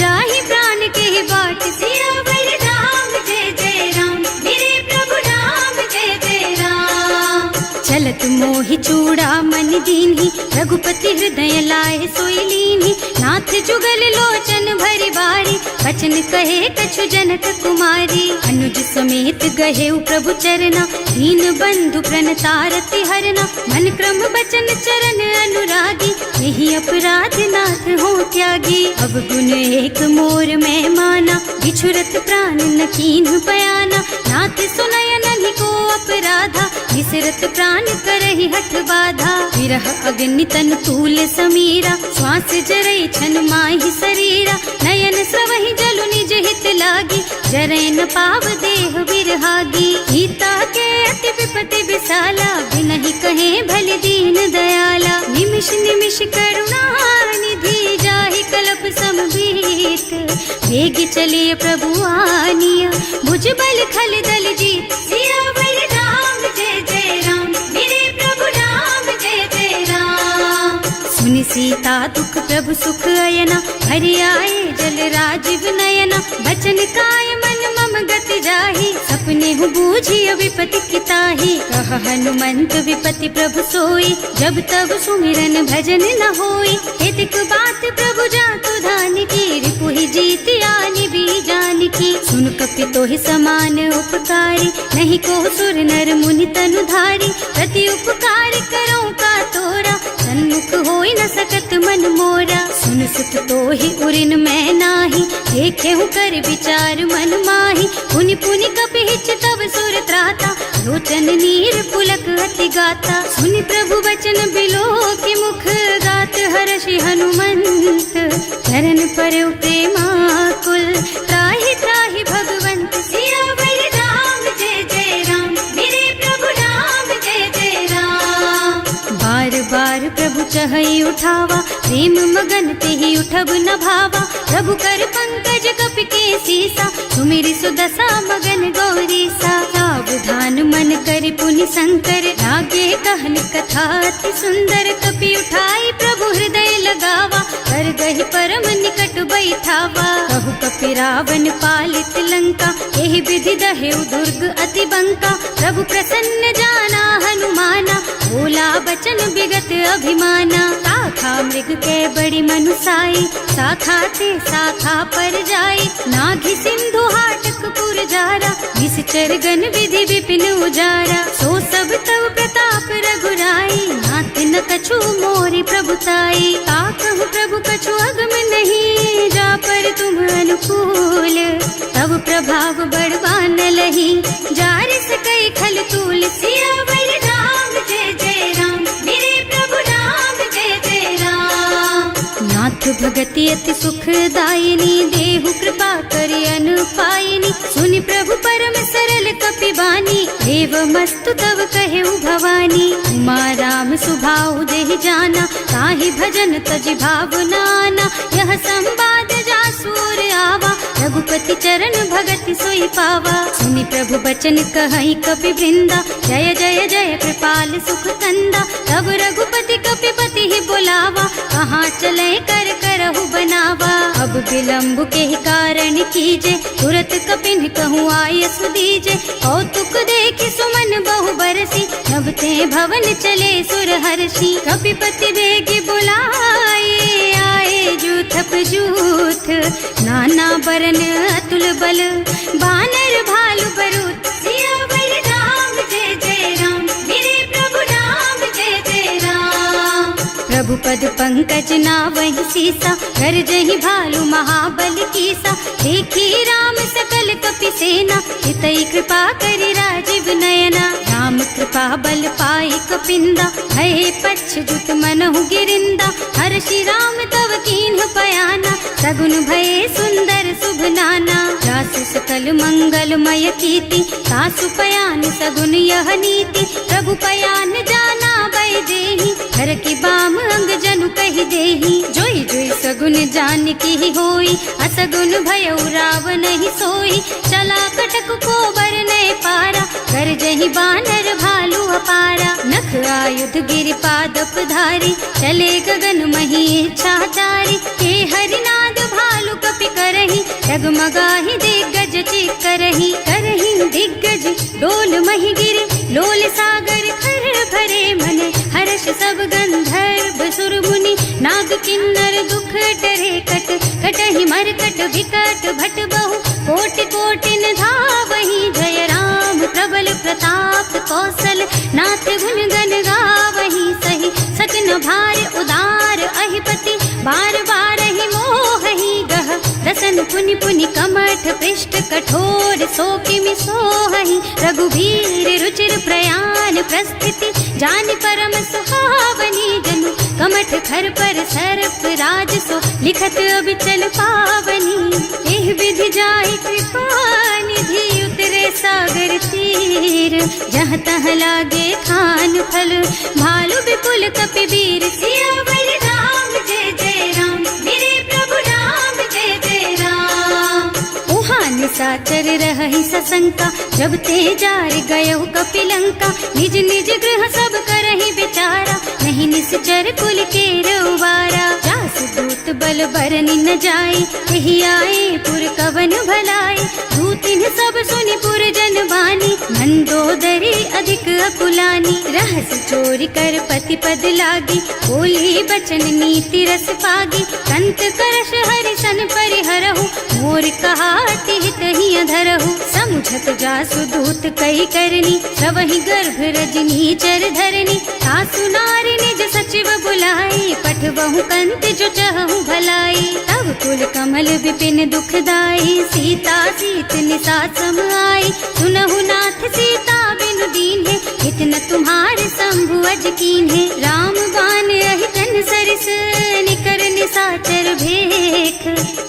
जाहि प्राण के बाट सियावर राम जय जय राम मेरे प्रभु राम जय जय राम। चलत मोहि चूड़ा मन दीन्ही रघुपति हृदय लाए सोई लीन्ही नाथ जुगल लोचन भरि बारी बचन कहे कछु जनक कुमारी अनुज समेत गहेउ प्रभु चरना दीन बंधु प्रणतारति हरना मन क्रम बचन चरण अनुरागी यही अपराध नाथ हो त्यागी अब गुण एक मोर में माना बिछुरत प्राण न कीन्ह बयाना नाथ सुनय नहीं को अपराधा विसरत प्राण करहि हठ बाधा विरह अग्नि तन तूल समीरा श्वास जरई छन माहि शरीरा नयन स्रवहि जलु निज हित लागी जरै न पाव देह बिरहागी गीता के अति विपति विशाला बिनहि कहे भल दीन दयाला निमिष निमिष करुणा निधि जाहि कल्प समभीत वेग चलिए प्रभु आनिया भुज बल खल दल जीत सियावर सीता दुख प्रभु सुख अयना, हरि आए जल राजीव नयना। बचन काय मन मम गति जाहि, सपने हूँ बूझिय विपति किताहि। कह हनुमंत विपति प्रभु सोई, जब तब सुमिरन भजन न होई। हेतिक बात प्रभु जातु धान की, रिपुहि जीति आनि भी जान की। सुन कपि तोहि समान उपकारी, नहीं को सुर नर मुनि तनु धारी। प्रति उपकार करो का तोरा, सन्मुख होई न सकत मन मोरा। सुन सुत तोहि उरिन मैं नाही, देखे हूँ कर विचार मन माही। पुनि पुनि कपि हिच तब सुर त्राता, लोचन नीर पुलक अति गाता। सुनि प्रभु बचन बिलो की मुख, गात हर्षि हनुमंत चरण पर प्रेमाकुल। त्राहि त्राहि भगवंत सियावर राम, जय जय राम मेरे प्रभु राम, जय जय राम। बार बार प्रभु चहई उठावा, प्रेम मगन तेहि उठब न भावा। प्रभु कर पंकज कपि के सीसा, सुमिरि सुदशा मगन गौरीसा। सावधान मन करि पुनि शंकर, लागे कहन कथा अति सुंदर। कपि उठाई प्रभु हृदय लगावा, कर गहि परम निकट बैठावा। कहु कपि रावण पालित लंका, एहि विधि दहेउ दुर्ग अति बंका। प्रभु प्रसन्न जाना हनुमाना, बोला बचन विगत अभिमाना। शाखा मृग के बड़ी मनुसाई, शाखा ते शाखा पर जाई। नाघि सिंधु हाटक पुर जारा, निश्चर गण विधि विपिन उजारा। सो सब तव प्रताप रघुराई, नाथ न कछु मोरि प्रभुताई। ताकहु प्रभु कछु अगम नहीं, जा पर तुम अनुकूल। तब प्रभाव बड़वान लही, जार सकई खल तूल। सियावर राम, जय जय राम मेरे प्रभु राम, जय जय राम। नाथ भगति अति सुखदायिनी, देहु कृपा करि अनुपायिनी। सुनि प्रभु परम सरल कपि बानी, देवमस्तु तव कहेउ भवानी। उमा राम सुभाउ देहि जाना, ताहि भजन तजि भावनाना। यह संवाद जासुर आवा, रघुपति चरण भगति सोई पावा। सुनि प्रभु बचन कहई कपि वृंदा, जय जय जय कृपाल सुख कंदा। तब रघुपति कपि पति ही बुलावा, कहाँ चले कर करहु बनावा। अब विलंब के ही कारण कीजे, तुरत कपिन कहूँ आय सुदीजे। कौतुक देखि सुमन बहु बरसी, नभ ते भवन चले सुर हर्षि। कपिपति बेगी बुलाए, आए जूथप जूथ। नाना बरन अतुल बल, बानर भालु बरूथ। सियावर राम, जय जय राम मेरे प्रभु राम, जय जय राम। प्रभु पद पंकज नावहि सीसा, कर जहि भालु महाबल कीसा। देखी राम सकल कपि सेना, हितई कृपा करि राजीव नयना। राम कृपा बल पाई कपिंदा, भय पक्ष जुत मनहु गिरिंदा। हर्षि राम तव कीन्ह पयाना, सगुन भये सुंदर शुभ नाना। जासु सकल मंगलमय कीर्ति, सासु पयान सगुन यह नीति। प्रभु पयान जाना भय देहि, हर की बाम अंग जनु कहि देहि। जोई जोई सगुन जान की होई, असगुन भयउ रावण ही सोई। चला कटक को बर नय पारा, कर जहि बानर भालु अपारा। नख आयुध गिरि पादप धारी, चले गगन मही इच्छाचारी। हे हरिनाद भालु कपि करहि, डगमगाहि दिग्गज चित करहि। करहि दिग्गज डोल मही गिरे, लोल सागर खर भरे मन। हर्ष सब गंधर्व सुर मुनि, नाग किन्नर दुख डरे कट। कटहि मरकट विकट भट बहु, कोटि कोटिन धावहि। जय राम प्रबल प्रताप कौशल, नाथ गुण गण गावहि। सही सकन भार उदार अहिपति, बार बार ही मोहि गह। रसन पुनि पुनि कमठ पृष्ठ, कठोर सो किमि सोहि। रघुवीर रुचिर प्रयाण प्रस्थिति, जानि परम सुहावनी। जनु कमठ खर पर सर्प राज सो, लिखत अबिचल पावनी। एह विधि जाहि कृपा निधि, उतरे सागर तीर। जहाँ तहाँ लागे खान फल, भालु विपुल कपि वीर। सियावर राम, जय जय राम मेरे प्रभु राम, जय जय राम। उहान साचर रहहि सशंका, जब ते जार गयहु कपि लंका। निज निज गृह सब करहि विचारा, नहीं निश्चर कुल के रउवा। छल बरनी न जाए, यही आए पुर कवन भलाई। दूतिन सब सुनि पुर जन बानी, मंदोदरी अधिक अकुलानी। रहस चोरी कर पति पद लागी, बोली बचन नीति रस पागी। कंत करश हरिसन परिहरहु, मोर कहाति हित ही अधरहु। समुझत जासु दूत कई करनी, सबहि गर्भ रजनी चर धरनी। सासु नारी निज सचिव बुलाई, पठबहु कंत जो चहु भलाई। तब कुल कमल विपिन दुखदाई, सीता सीत निसा सम आई। सुनहु नाथ सीता बिनु दीन है, इतना तुम्हारे शंभु अज कीन है। राम बान अहितन सरिस, निकर निसाचर भेख।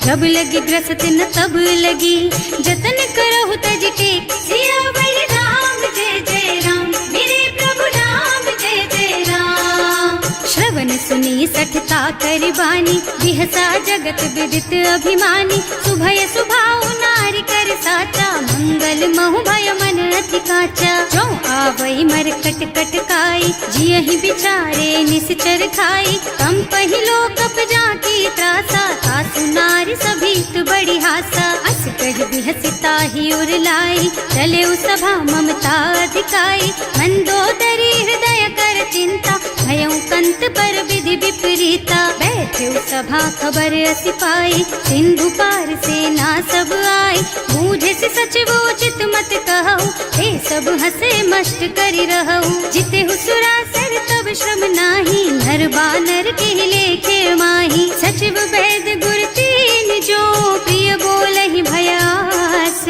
जब लगी ग्रसत न तब लगी, जतन करहु तज टेक। सियावर राम जय जय राम, मेरे प्रभु राम जय जय राम। श्रवण सुनी सठता कर बानी, बिहसा जगत विदित अभिमानी। सुभय सुभाऊ नारी कर साचा, मंगल महु भय मन अति काचा। जो आवई मर कट कट काई, जियहि बिचारे निश्चर खाई। कम पहिलो कप जाकी त्रासा, सासु नारी सभीत बड़ी हासा। अस कह बिहसिता ही उर लाई, चले सभा ममता अधिकाई। मंदोदरी हृदय कर चिंता, भयउ कंत पर विधि विपरीता। बैठे सभा खबर असी पाई, सिंधु पार सेना सब आई। बूझे से सचिवो चित मत कहऊ, हे सब हसे मस्त करि रहऊ। जिते हुसुरासर तब श्रम नाही, नर बानर के लेखे माही। सचिव वैद गुर तीन जो, प्रिय बोलहि भयास।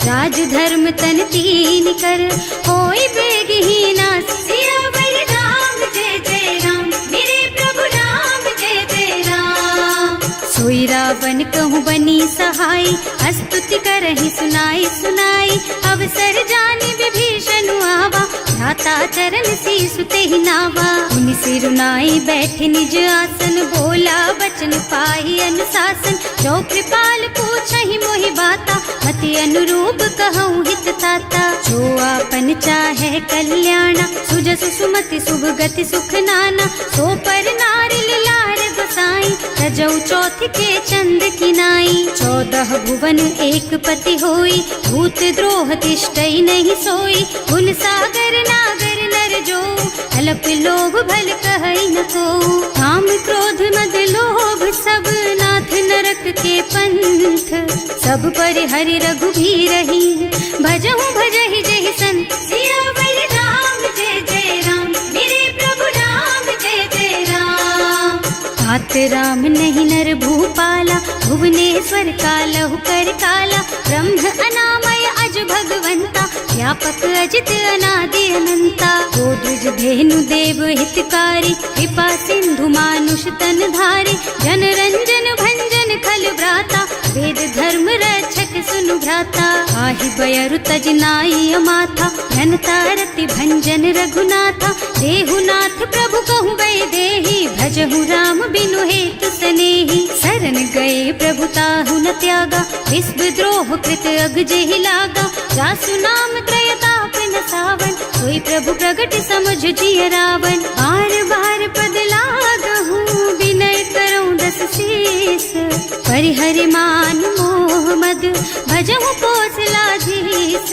राज धर्म तन तीन कर, होई बेगहीना। सियावर राम जय जय राम, मेरे प्रभु राम जय जय राम। सोई रावण कहूँ बनी सहाय, स्तुति करहि सुनाई सुनाई। अवसर जानी विभीषण आवा, भ्राता चरण शीस तेहि नावा। उनि सिरुनाई बैठे निज आसन, बोला बचन पाहि अनुशासन। जो कृपाल पूछहि मोहि बाता, मति अनुरूप कहूँ हित ताता। जो आपन चाहे कल्याणा, सुजसु सुमति शुभ गति सुख नाना। सो पर नारी लार गोसाई, तजौ चौथ के चंद किनाई। 14 भुवन एक पति होई, भूत द्रोह तिष्ठई नहीं सोई। गुण सागर नागर नर जो, अल्प लोभ भल कहई न को। काम क्रोध मद लोभ सब, नाथ नरक के पंथ। सब पर हरि रघुबीरहि, भजहु भजहि जहि संत। सियावर राम जय जय राम, मेरे प्रभु राम जय जय राम। तात राम नहीं नर भूपाला, भुवनेश्वर कालहु कर काला। ब्रह्म अनामय अज भगवंता, व्यापक अजित अनादि अनंता। गोद्विज धेनु देव हितकारी, कृपा सिंधु मानुष तन धारी। जन रंजन भंजन खल भ्राता, वेद धर्म रक्षक सुनु भ्राता। आहि बयरु तज नाई माथा, घनता रति भंजन रघुनाथा। देहुनाथ प्रभु कहूँ गए देहि, भजहु राम बिनु हेतु सनेहि। शरण गए प्रभु ताहु न त्यागा, विश्व द्रोह कृत अग जेहि लागा। जासु नाम त्रयताप न सावन, सोई प्रभु प्रगट समझ जिय रावण। बार बार पद लागहु, विनय करऊँ दस शीस। परिहरि मान मोह मद, भजहु कौशलाधीश।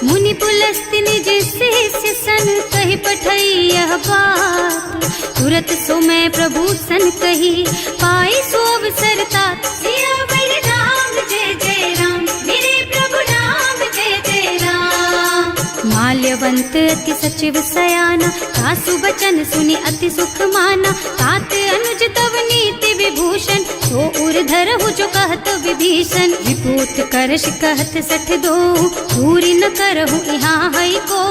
मुनि पुलस्त्य निज शिष्य सन, कहि पठई यह बात। तुरत सो मैं प्रभु सन कही, पाई सो अवसर तात। सियावर राम जय जय राम, मेरे प्रभु राम जय जय राम। माल्यवंत अति सचिव सयाना, सासु बचन सुनि अति सुख माना। तात अनुज तव नीति विभूषण, सो उर धरहु जो कहत विभीषण। विपूत करश कहत सठ दो, दूरी न करहु यहाँ हई को।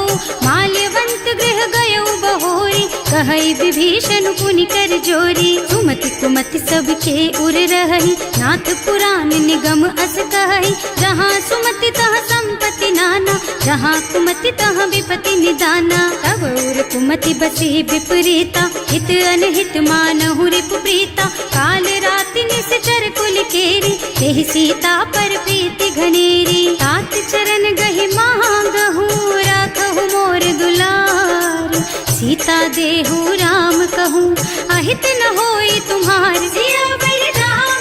माल्यवंत गृह गयौ बहोरी, कहई विभीषण पुनि कर जोरी। सुमति कुमति सबके उर रही, नाथ पुराण निगम अस कहई। जहाँ सुमति तहाँ संपत्ति नाना, जहाँ कुमति तहाँ विपत्ति निदाना। तब उर कुमति बसी विपरीता, हित अनहित मानहु रिपु प्रीता। काल राति निश्चर कुल केरी, तेहि सीता पर प्रीति घनेरी। तात चरण गहि मांगहु, राखहु मोर दुलार। सीता देहु राम कहूँ, अहित न होई तुम्हार। सियावर राम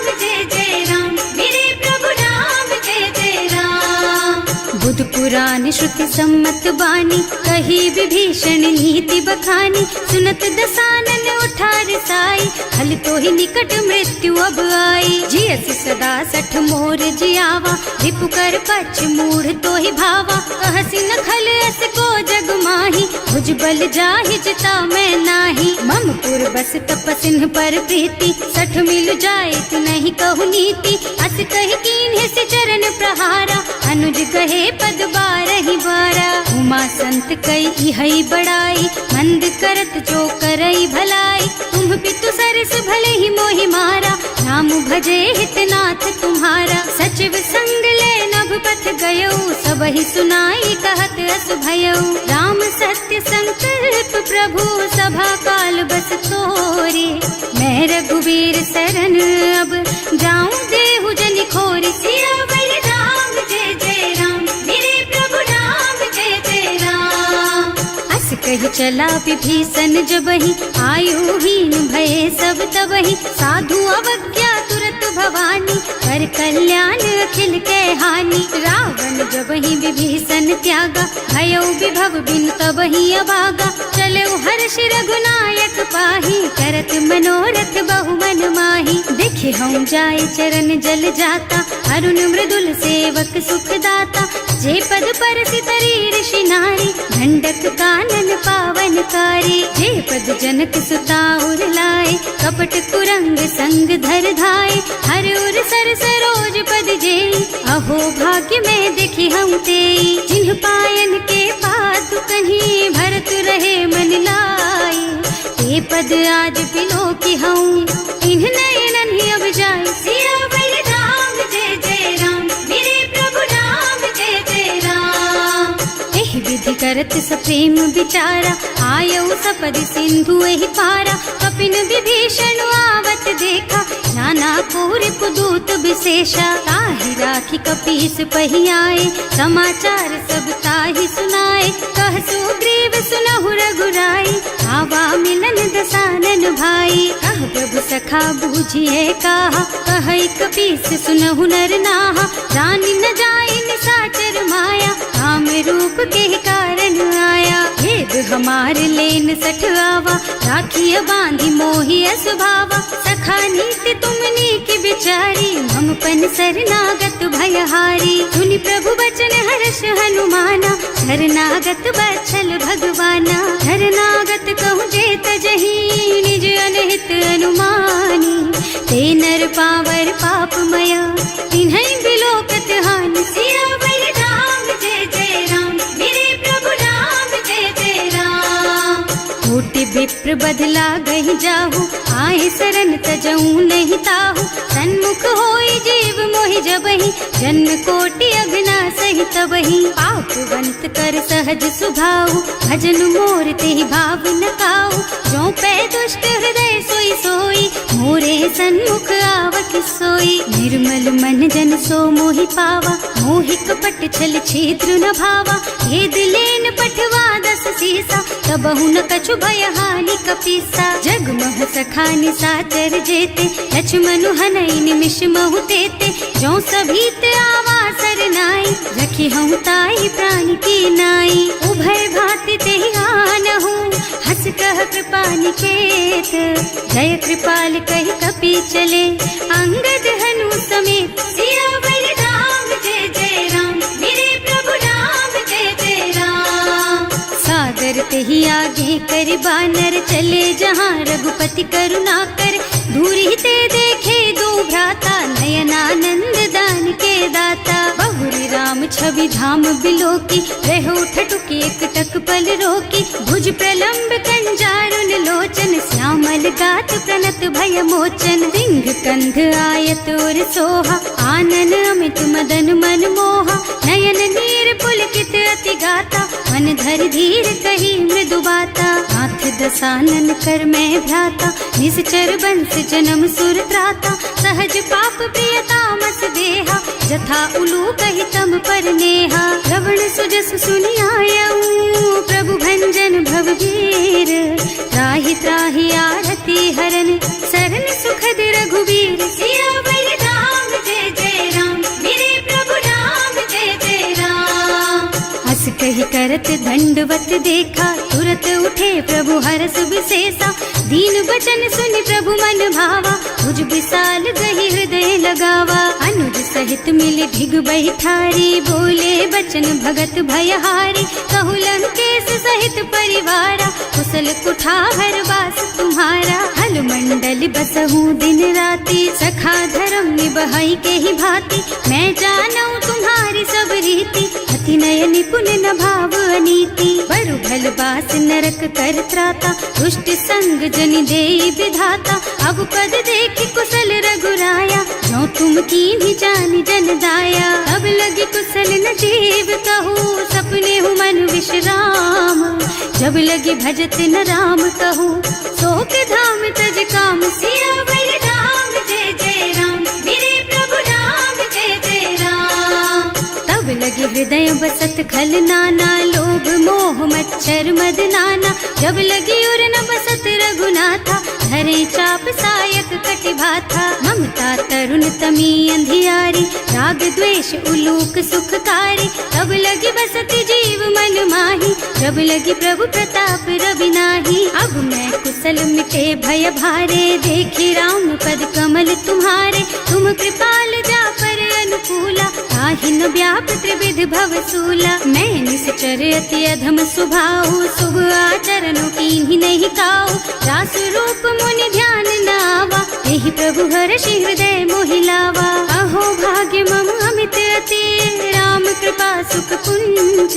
पुराण श्रुति सम्मत बानी, कही विभीषण नीति बखानी। सुनत दसानन उठा रिसाई, हल तो ही निकट मृत्यु अब आई। जियसि सदा सठ मोर जियावा, रिपु कर पछ मूढ़ तो ही भावा। कहसि न खल अस को जग माही, भुज बल जाहि जिता मैं नाही। मम पुर बस तपसिन्ह पर प्रीति, सठ मिल जाए तु नहीं कहु नीति। अस कहि कीन्ह से चरण प्रहारा, अनुज कहे पद बारहि बारा। उमा संत कई इहै बड़ाई, मंद करत जो करई भलाई। तुम पितु सरस भले ही मोहि मारा, नाम भजे हितनाथ तुम्हारा। सचिव संग ले नभ पथ गयो, सबहि सुनाई कहत अस भयो। राम सत्य संकल्प प्रभु, सभा काल बस तोरे। मैं रघुवीर सरन अब, जाऊं देहु जनि खोरि। सियावर राम जय जय राम, मेरे प्रभु राम जय जय राम। अस कहि चला विभीषण जबहि, आयुहीन भये सब तबहि। साधु अवज्ञा तुरत भवानी, कर कल्याण अखिल के हानि। रावण जबहि विभीषण त्यागा, भयो विभव बिनु तबहि अभागा। चलो हर्ष रघुनायक पाहि, करत मनोरथ बहु मन माहि। देखे हम जाय चरण जल जाता, अरुण मृदुल सेवक सुख दाता। जे पद परसि तरी ऋषि नारी, दंडक कानन पावन कारी। जे पद जनक सुता उर लाए, कपट कुरंग संग धर धाय। हर उर सर सरोज पद जेई, अहो भाग्य में देखी हम तेई। जिन्ह पायन के पातु कन्ही, भरत रहे मन लाई। ते पद आज बिलो की हूँ, इन्ह नयनन ही अब जाए। सियावर राम जय जय राम, मेरे प्रभु राम जय जय राम। एहि विधि करत सप्रेम विचारा, आयौ सपदि सिंधु एहि पारा। कपिन विभीषण आवत देखा, नाना कोरि पुदूत विशेषा। ताहि राखी कपीस पहि आए, समाचार सब ताहि सुनाए। कह सुग्रीव सुनहु रघुराई, आवा मिलन दसानन भाई। कह प्रभु सखा बूझिए कहा, कहै कपीस सुनहु नर नाहा। जानि न जाय निशाचर माया, काम रूप के कारण आया। भेद हमार लेन सठ आवा, राखिय बांधि मोहि स्वभावा। सखा नीति तुमनी की विचारी, हम पन शरणागत भयहारी। सुनि प्रभु बचन हर्ष हनुमाना, शरणागत बछल भगवाना। शरणागत कहूँ जे तजहि, निज अनहित अनुमानी। ते नर पावर पापमया, तिन्है बिलोकत हानि। सियावर राम जय जय राम, मेरे प्रभु राम जय जय राम। कोटि विप्र बदला गहि जाहु, आए शरण तजऊ नहीं ताहु। सन्मुख होई जीव मोहि जबहि, जन्म कोटि अघना सहि तबहि। पापवंत कर सहज सुभाऊ, भजन मोर तेहि भाव न काऊ। जो पै दुष्ट हृदय सोई सोई, मोरे सन्मुख आवक सोई। निर्मल मन जन सो मोहि पावा, मोहि कपट छल छिद्र न भावा। भेद लेन पठवा दस सीसा, तबहु न कछु भय हानि कपीसा। जगमह सखा निशाचर जेते, लक्ष्मनु हनई निमिष महु तेते। जो सभीत आवा सरनाई, रखी हूँ ताई प्राण की नाई। उभय भांति तेहि आनहु, हस कह कृपा निकेत। जय कृपाल कहि कपि चले, अंगद हनु समेत। सियावर राम जय जय राम, मेरे प्रभु राम जय जय राम। सादर तेहि आगे कर बानर, चले जहाँ रघुपति करुणा कर। दूरी ते देखे दो भ्राता, नयनानंद दान के दाता। बहुरी राम छवि धाम बिलोकी, रहो ठटुकी एक टक पल रोकी। भुज प्रलंब कंजारुन लोचन, श्यामल गात प्रणत भय मोचन। सिंह कंध आयत और सोहा, आनन अमित मदन मन मोहा। नयन नीर पुलकित अति गाता, मन धर धीर कही मृदु बाता। नाथ दसानन कर मैं भ्राता, निश्चर बंस जन्म सुर त्राता। सहज पाप प्रियतामस देहा, जथा उलू कहि तम पर नेहा। श्रवण सुजस सुनि आयऊ, प्रभु भंजन भवभीर। त्राहि त्राहि आरती हरन, सरन सुखद रघुवीर। सियावर राम जय जय राम, मेरे प्रभु राम जय जय राम। दंडवत देखा, तुरत उठे प्रभु हरस विशेषा। दीन बचन सुनि प्रभु मन भावा, तुझ विशाल गही हृदय लगावा। अनुज सहित मिल ढिग बैठारी, बोले बचन भगत भयहारी। कहु लंकेश सहित परिवारा, कुशल कुठार वास तुम्हारा। हल मंडल बसहु दिन राति, सखा धर्म निबहई के ही भांति। मैं जानऊ तुम्हारी सब रीति, अति नय निपुण न भाव अनीति। बरु भल बास नरक कर त्राता, दुष्ट संग जनि देई विधाता। अब पद देखि कुशल रघुराया, जो तुम कीन्ही जानि जन दाया। अब लगी कुशल न जीव कहू, सपने हूँ मन विश्राम। जब लगी भजत न राम कहूँ, शोक धाम तज काम। सियावर राम जय जय राम, मेरे प्रभु राम जय जय राम। तब लगी हृदय बसत खल नाना, लोभ मोह मच्छर मद नाना। जब लगी उर न बसत रघुनाथा, धरे चाप सायक कटिभाथा। ममता तरुण तमी अंधियारी, राग द्वेष उलूक सुखकारी। तब लगी बसती जीव मन माही, जब लगी प्रभु प्रताप रवि नाही। अब मैं कुशल मिटे भय भारे, देखी राम पद कमल तुम्हारे। तुम कृपाल जा पर अनुकूला, ताहि न व्याप त्रिविध भव सूला। मैं निश्चर अति अधम स्वभाव, शुभ आचरणों कीन्ही नहीं काऊ। रास रूप मुनि ध्यान न आवा, यही प्रभु हर्षि हृदय मोहि लावा। अहो भाग्य मम अमित अति, राम कृपा सुख पुंज।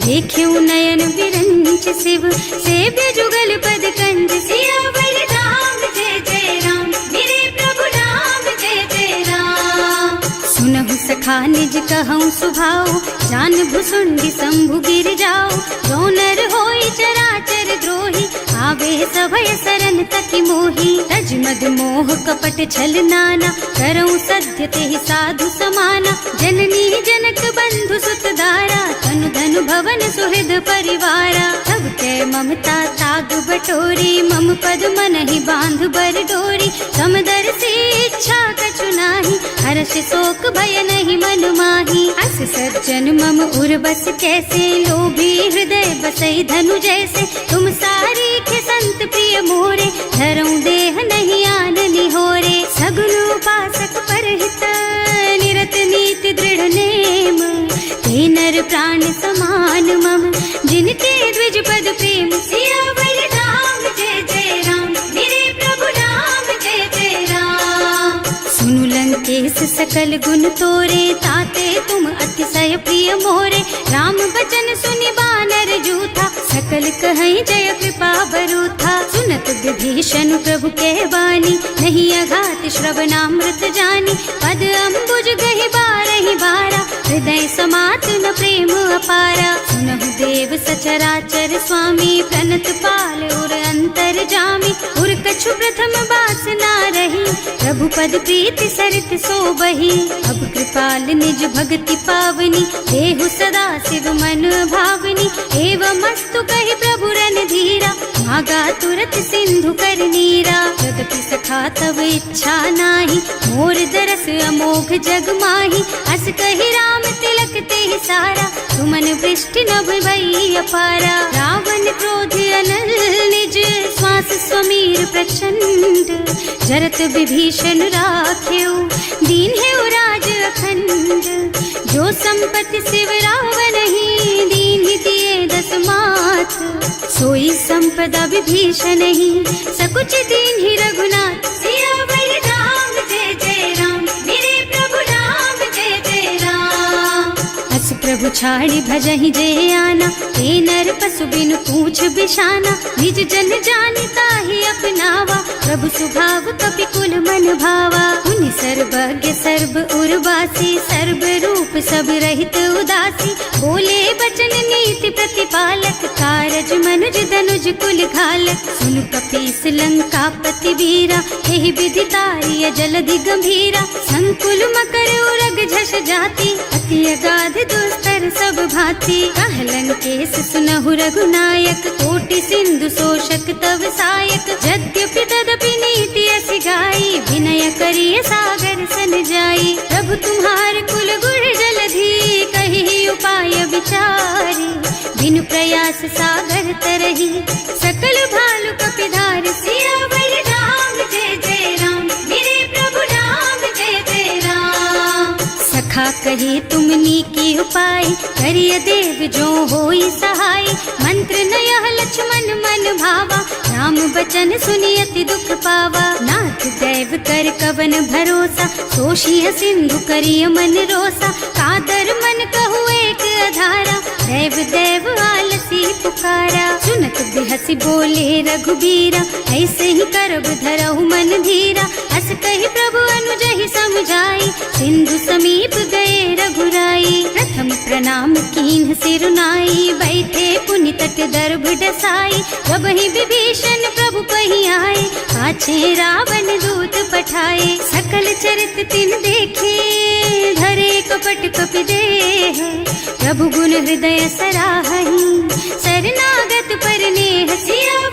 देख्यऊ नयन विरंच शिव, सेव्य जुगल पद कंज। सियावर राम जय जय राम, मेरे प्रभु राम जय जय राम। सुनहु सखा निज कहऊँ सुभाऊ, जान भुसुंडी शंभु गिर जाऊ। जो नर होई चराचर द्रोही, आवे सभय सरन तति मोही। तज मद मोह कपट छल नाना, करऊँ सत्य तेहि साधु समाना। जननी जनक बंधु सुत दारा, तनु धनु भवन सुहृद परिवारा। तब कै ममता ताग बटोरी, मम पद मनहि बांध बर डोरी। समदर्शी इच्छा कछु नाही, हर्ष शोक भय नहीं मन माही। अस सज्जन मम उर बस कैसे, लोभी हृदय बसई धनु जैसे। तुम सारी के संत प्रिय मोरे, धरऊं देह नहीं आन निहोरे। सगुन उपासक परहित, निरत नीति दृढ़ नेम। ते नर प्राण समान मम, जिनके द्विज पद प्रेम। सियावर राम जय जय राम, मेरे प्रभु राम जय जय राम। सुनु लंकेश सकल गुण तोरे, ताते तुम अतिशय प्रिय मोरे। राम बचन सुनि बानर जूथा, सकल कहई जय कृपा बरूथा। सुनत विभीषण प्रभु के वाणी, नहीं अघात श्रवणामृत जानी। पद अम्बुज गहि बारहि बारा, हृदय समात न प्रेम अपारा। सुनहु देव सचराचर स्वामी, प्रणत पाल उर अंतर जामी। उर कछु प्रथम बास ना रही, प्रभु पद प्रीति सरित सो बही। अब कृपाल निज भगति पावनी, देहु सदा शिव मन भावनी। एवं मस्तु कहि प्रभु रन धीरा, मागा तुरत सिंधु कर नीरा। जगति सखा तब इच्छा नाही, मोर दरस अमोघ जग माही। अस कहि राम तिलक तेहि सारा, तुमन वृष्टि नभ भई अपारा। रावण क्रोध अनल निज, श्वास स्वमीर प्रचंड। जरत विभीषण राख्यो, दीन है राज अखंड। जो संपत्ति शिव रावण ही, दीन दिए दस माथ। सोई संपदा विभीषण ही, सकुच दीन ही रघुनाथ। सियावर राम जय जय राम, मेरे प्रभु राम जय जय राम। अस प्रभु छाड़ी भजहि जय आना, ते नर पशु बिनु पूछ बिशाना। निज जन जानि ताहि अपनावा, प्रभु सुभाव कपि कुल मन भावा। उनि सर्वज्ञ सर्व उर्वासी, सर्व रूप सब रहित उदासी। बोले बचन नीति प्रतिपालक, कारज मनुज धनुज कुल घालक। सुनु कपीस लंका पति वीरा, यही विधि तारिय जलधि गंभीरा। संकुल मकर उरग झष जाति, अति अगाध दुस्तर सब भांति। कह लंकेश सुनहु रघुनायक, कोटि सिंधु शोषक तव सायक। यद्यपि तदपि नीति असि गाई, विनय करिय सागर सन जाई। प्रभु तुम्हार कुल गुण जलधि, कहि उपाय विचारी। बिनु प्रयास सागर तरही, सकल भालु कपिधार सियावर राम जय जय राम, मेरे प्रभु राम जय जय राम। सखा कहे तुमनी की उपाय, करिय देव जो होई सहाय। मंत्र न यह लक्ष्मण मन भावा, राम बचन सुनि अति दुख पावा। नाथ दैव कर कवन भरोसा, सोषिय सिंधु करिय मन रोसा। कादर मन कहु एक अधारा, देव देव आलसी पुकारा। सुनत बिहसी बोले रघुबीरा, ऐसे ही करब धरहु मन धीरा। हस कहि प्रभु अनुजहि समझाई, सिंधु समीप गए रघुराई। प्रथम प्रणाम कीन्ह सिर नाई, बैठे पुनि तट दर्भ डसाई। जब ही विभीषण प्रभु पही आए, पाछे रावण दूत पठाए। सकल चरित तिन देखे, धरे कपट कपि देह। प्रभु गुण हृदय सराहहि, शरणागत पर नेह सिया